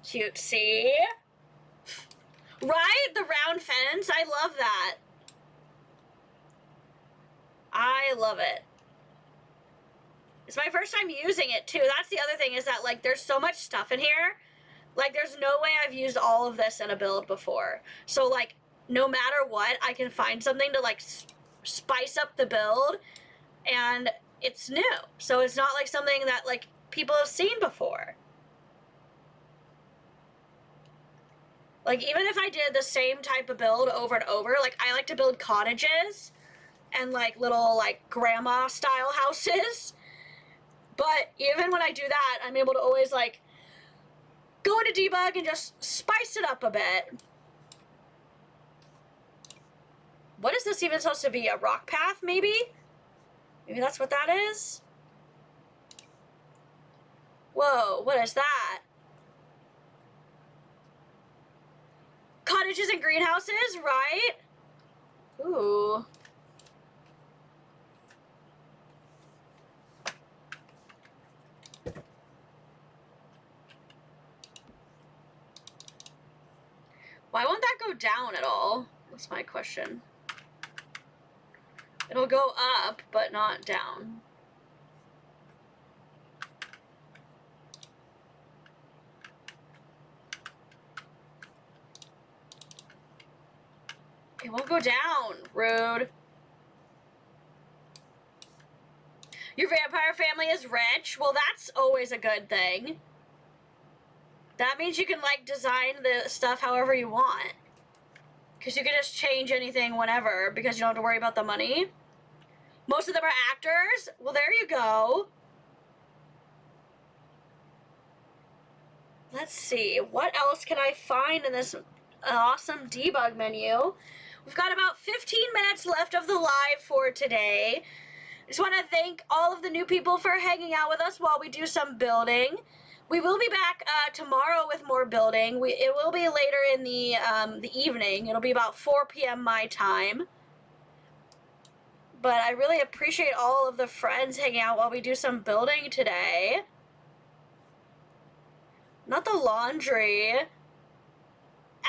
Cutesy. Right? The round fence. I love that. I love it. It's my first time using it, too. That's the other thing, is that, like, there's so much stuff in here. Like, there's no way I've used all of this in a build before. So, like, no matter what, I can find something to, like, spice up the build. And it's new. So it's not, like, something that, like, people have seen before. Like, even if I did the same type of build over and over, like, I like to build cottages and, like, little, like, grandma-style houses. But even when I do that, I'm able to always, like, go into debug and just spice it up a bit. What is this even supposed to be? A rock path, maybe? Maybe that's what that is? Whoa, what is that? Cottages and greenhouses, right? Ooh. Why won't that go down at all? That's my question. It'll go up, but not down. It won't go down. Rude. Your vampire family is rich? Well, that's always a good thing. That means you can, like, design the stuff however you want. Because you can just change anything whenever, because you don't have to worry about the money. Most of them are actors. Well, there you go. Let's see. What else can I find in this awesome debug menu? We've got about 15 minutes left of the live for today. I just want to thank all of the new people for hanging out with us while we do some building. We will be back tomorrow with more building. It will be later in the evening. It'll be about 4 p.m. my time. But I really appreciate all of the friends hanging out while we do some building today. Not the laundry.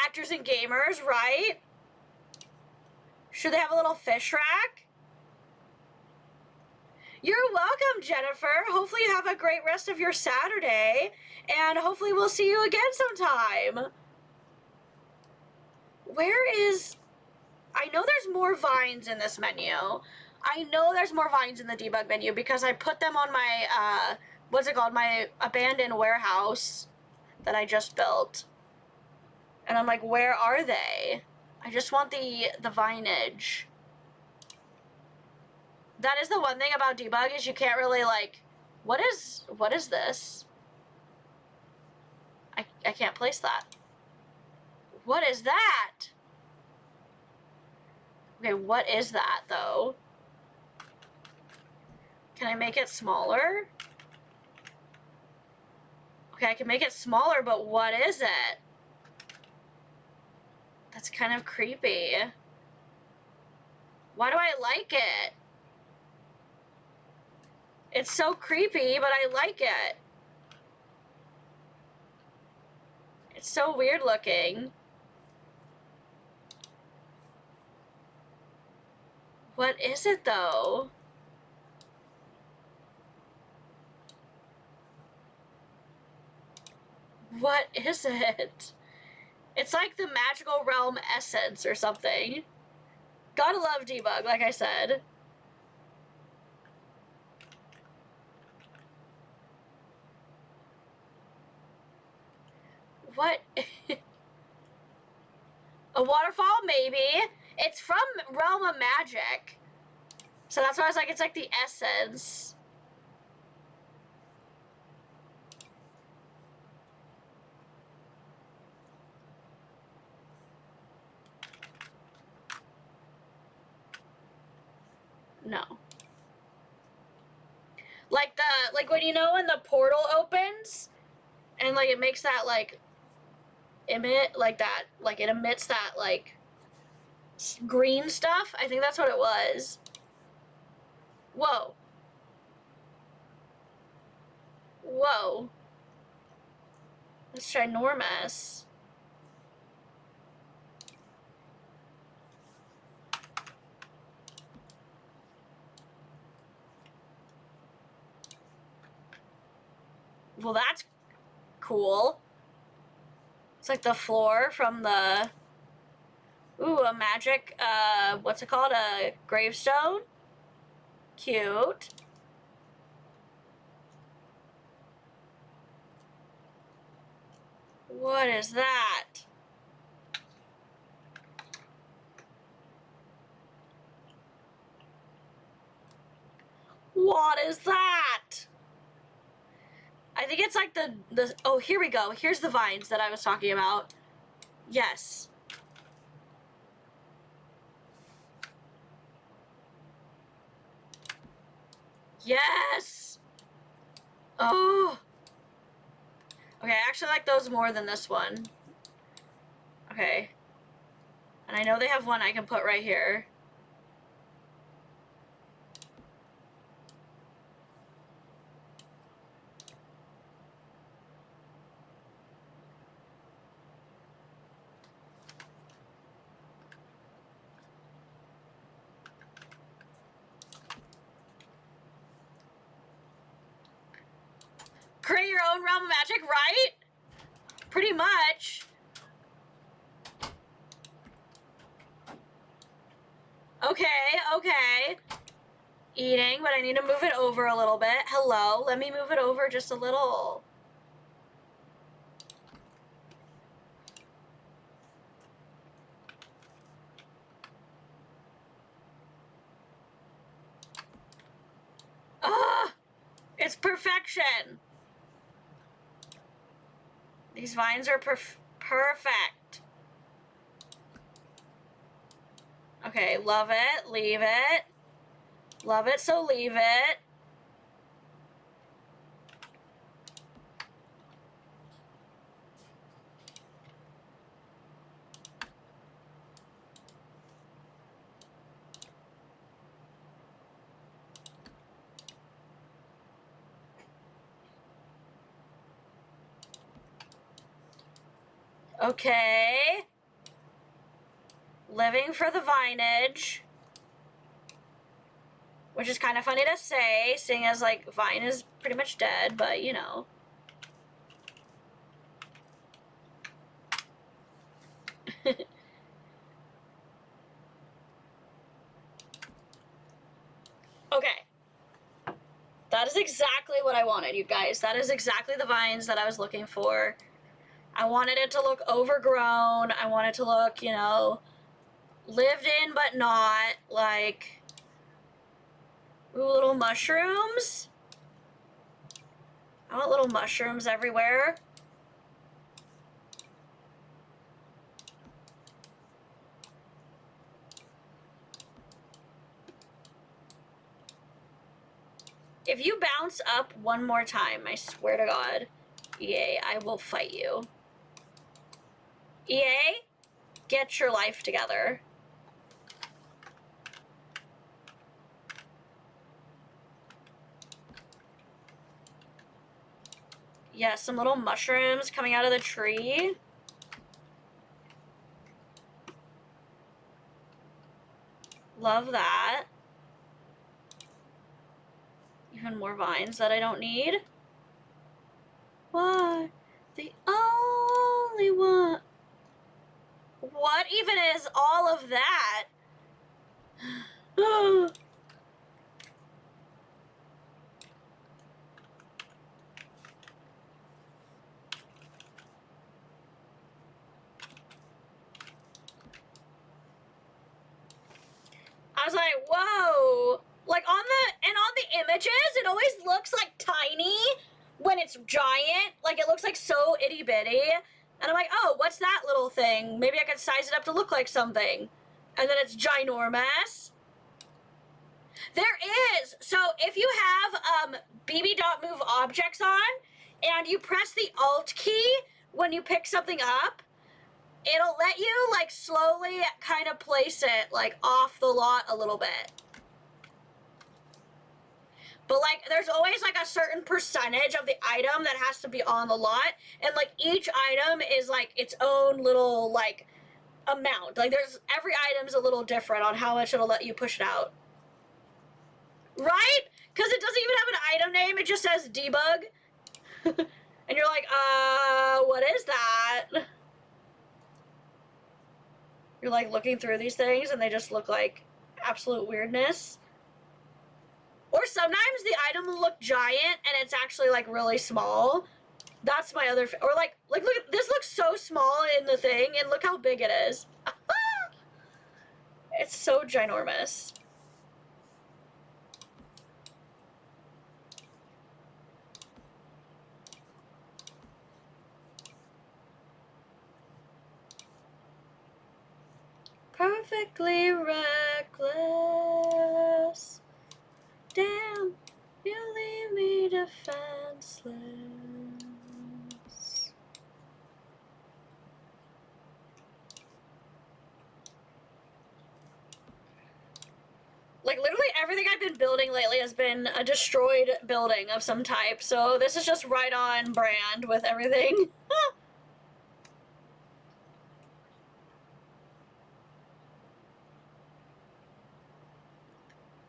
Actors and gamers, right? Should they have a little fish rack? You're welcome, Jennifer. Hopefully you have a great rest of your Saturday, and hopefully we'll see you again sometime. Where is... I know there's more vines in this menu. I know there's more vines in the debug menu because I put them on my, what's it called? My abandoned warehouse that I just built. And I'm like, where are they? I just want the vinage. That is the one thing about debug is you can't really, like, what is this? I can't place that. What is that? Okay, what is that, though? Can I make it smaller? Okay, I can make it smaller, but what is it? That's kind of creepy. Why do I like it? It's so creepy, but I like it. It's so weird looking. What is it, though? What is it? It's like the magical realm essence or something. Gotta love debug, like I said. What? A waterfall? Maybe. It's from Realm of Magic. So that's why I was like, it's like the essence. No. Like when you know when the portal opens and like it makes that like emit, like that, like it emits that like green stuff. I think that's what it was. Whoa. Whoa. That's ginormous. Well, that's cool. It's like the floor from the... Ooh, a magic, what's it called? A gravestone? Cute. What is that? What is that? I think it's like the oh, here we go. Here's the vines that I was talking about. Yes. Yes! Oh! Okay, I actually like those more than this one. Okay. And I know they have one I can put right here. Create your own realm of magic, right? Pretty much. Okay, okay. Eating, but I need to move it over a little bit. Hello, let me move it over just a little. Ah! It's perfection. These vines are perfect. Okay, love it, leave it. Love it, so leave it. Okay. Living for the vinage. Which is kind of funny to say, seeing as, like, Vine is pretty much dead, but, you know. Okay. That is exactly what I wanted, you guys. That is exactly the vines that I was looking for. I wanted it to look overgrown. I want it to look, you know, lived in but not. Like, ooh, little mushrooms. I want little mushrooms everywhere. If you bounce up one more time, I swear to God, EA, I will fight you. EA, get your life together. Yeah, some little mushrooms coming out of the tree. Love that. Even more vines that I don't need. Why? The only one. What even is all of that? I was like, whoa. Like on the images, it always looks like tiny when it's giant. Like it looks like so itty bitty. And I'm like, oh, what's that little thing? Maybe I could size it up to look like something. And then it's ginormous. There is. So if you have bb.move objects on and you press the Alt key when you pick something up, it'll let you like slowly kind of place it like off the lot a little bit. But like there's always like a certain percentage of the item that has to be on the lot, and like each item is like its own little like amount. Like there's every item's a little different on how much it'll let you push it out. Right? Because it doesn't even have an item name, it just says debug. And you're like, what is that? You're like looking through these things and they just look like absolute weirdness. Or sometimes the item will look giant and it's actually like really small. That's my other, or like look at this, looks so small in the thing and look how big it is. It's so ginormous. Perfectly reckless. Damn, you leave me defenseless. Like literally everything I've been building lately has been a destroyed building of some type, so this is just right on brand with everything.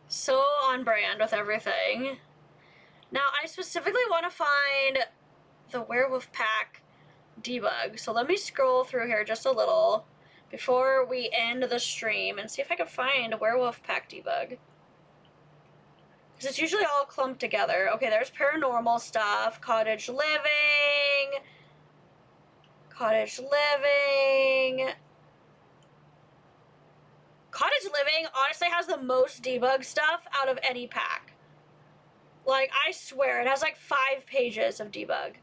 So on brand with everything. Now I specifically want to find the werewolf pack debug, so let me scroll through here just a little before we end the stream and see if I can find werewolf pack debug. Because it's usually all clumped together. Okay, there's paranormal stuff, cottage living, cottage living. Cottage living honestly has the most debug stuff out of any pack. Like, I swear, it has like 5 pages of debug.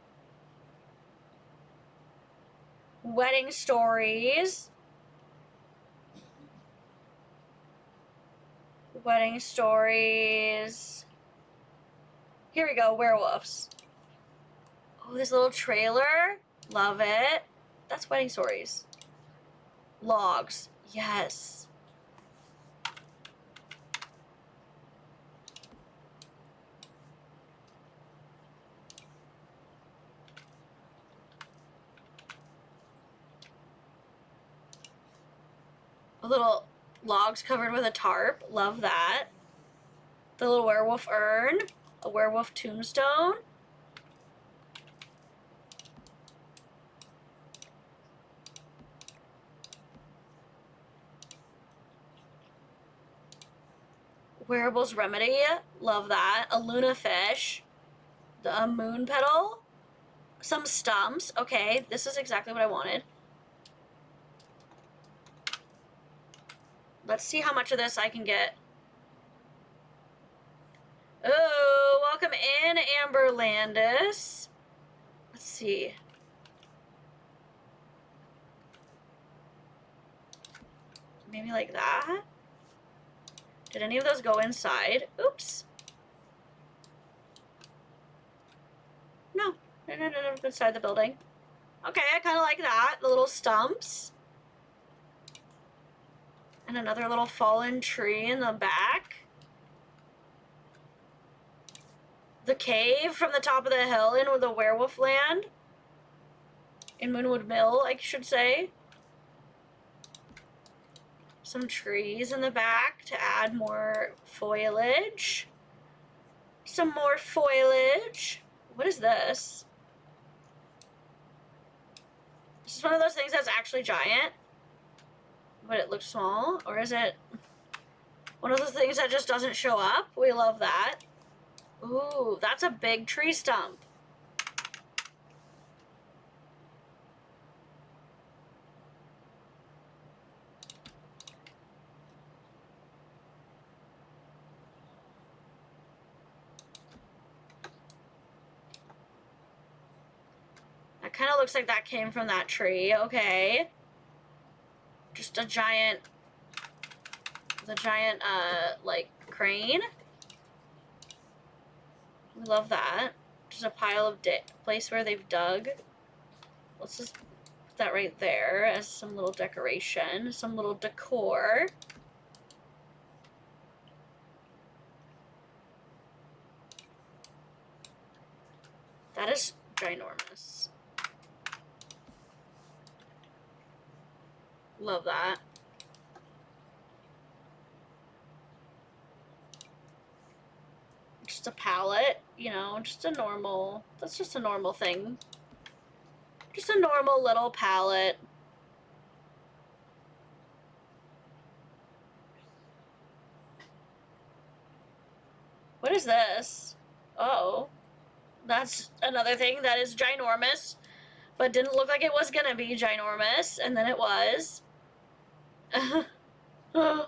Wedding stories. Wedding stories. Here we go, werewolves. Oh, this little trailer. Love it. That's wedding stories. Logs. Yes. A little logs covered with a tarp. Love that. The little werewolf urn. A werewolf tombstone. Wearables remedy. Love that. A Luna fish. The moon petal. Some stumps. Okay, this is exactly what I wanted. Let's see how much of this I can get. Oh, welcome in, Amber Landis. Let's see. Maybe like that? Did any of those go inside? Oops. No, no, inside the building. Okay, I kind of like that. The little stumps. And another little fallen tree in the back. The cave from the top of the hill in the werewolf land. In Moonwood Mill, I should say. some trees in the back to add more foliage. Some more foliage. What is this? This is one of those things that's actually giant, but it looks small. Or is it one of those things that just doesn't show up? We love that. Ooh, that's a big tree stump. That kind of looks like that came from that tree. Okay. Just a giant, like, crane. We love that. Just a pile of place where they've dug. Let's just put that right there as some little decoration, some little decor. That is ginormous. Love that. Just a pallet, you know, just a normal, that's just a normal thing. Just a normal little pallet. What is this? Oh, that's another thing that is ginormous, but didn't look like it was gonna be ginormous, and then it was. There's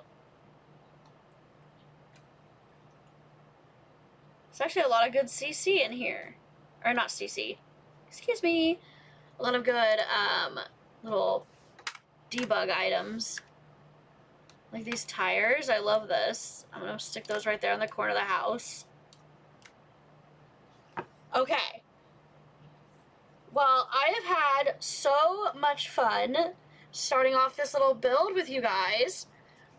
actually a lot of good CC in here. Or not CC. Excuse me. A lot of good little debug items. Like these tires. I love this. I'm going to stick those right there in the corner of the house. Okay. Well, I have had so much fun starting off this little build with you guys.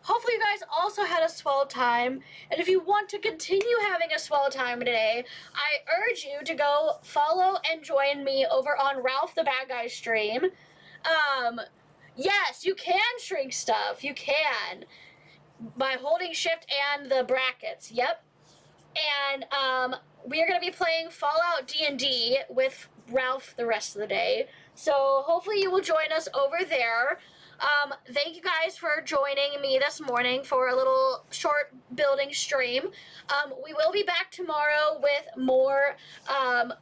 Hopefully you guys also had a swell time, and if you want to continue having a swell time today, I urge you to go follow and join me over on Ralph the Bad Guy stream. Yes, you can shrink stuff, you can, by holding shift and the brackets, yep. And we are going to be playing Fallout D&D with Ralph the rest of the day, so hopefully you will join us over there. Thank you guys for joining me this morning for a little short building stream. We will be back tomorrow with more. I'm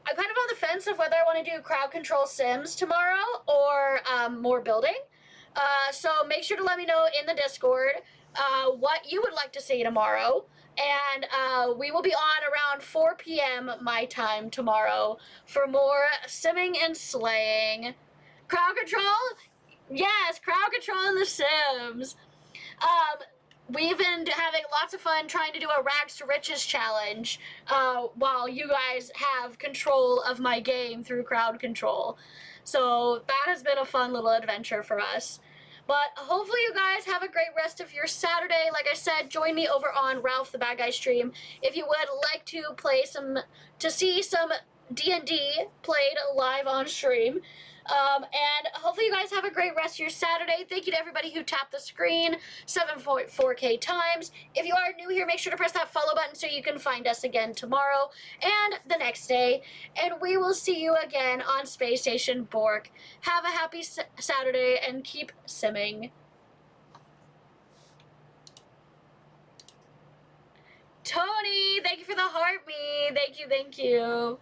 kind of on the fence of whether I want to do crowd control sims tomorrow or more building. So make sure to let me know in the Discord what you would like to see tomorrow. And we will be on around 4 p.m. my time tomorrow for more simming and slaying. Crowd control? Yes, crowd control in The Sims. We've been having lots of fun trying to do a rags to riches challenge while you guys have control of my game through crowd control. So that has been a fun little adventure for us. But hopefully you guys have a great rest of your Saturday. Like I said, join me over on Ralph the Bad Guy stream if you would like to see some D&D played live on stream. And hopefully you guys have a great rest of your Saturday. Thank you to everybody who tapped the screen 7.4K times. If you are new here, make sure to press that follow button so you can find us again tomorrow and the next day. And we will see you again on Space Station Bork. Have a happy Saturday and keep simming. Tony, thank you for the heart me. Thank you, thank you.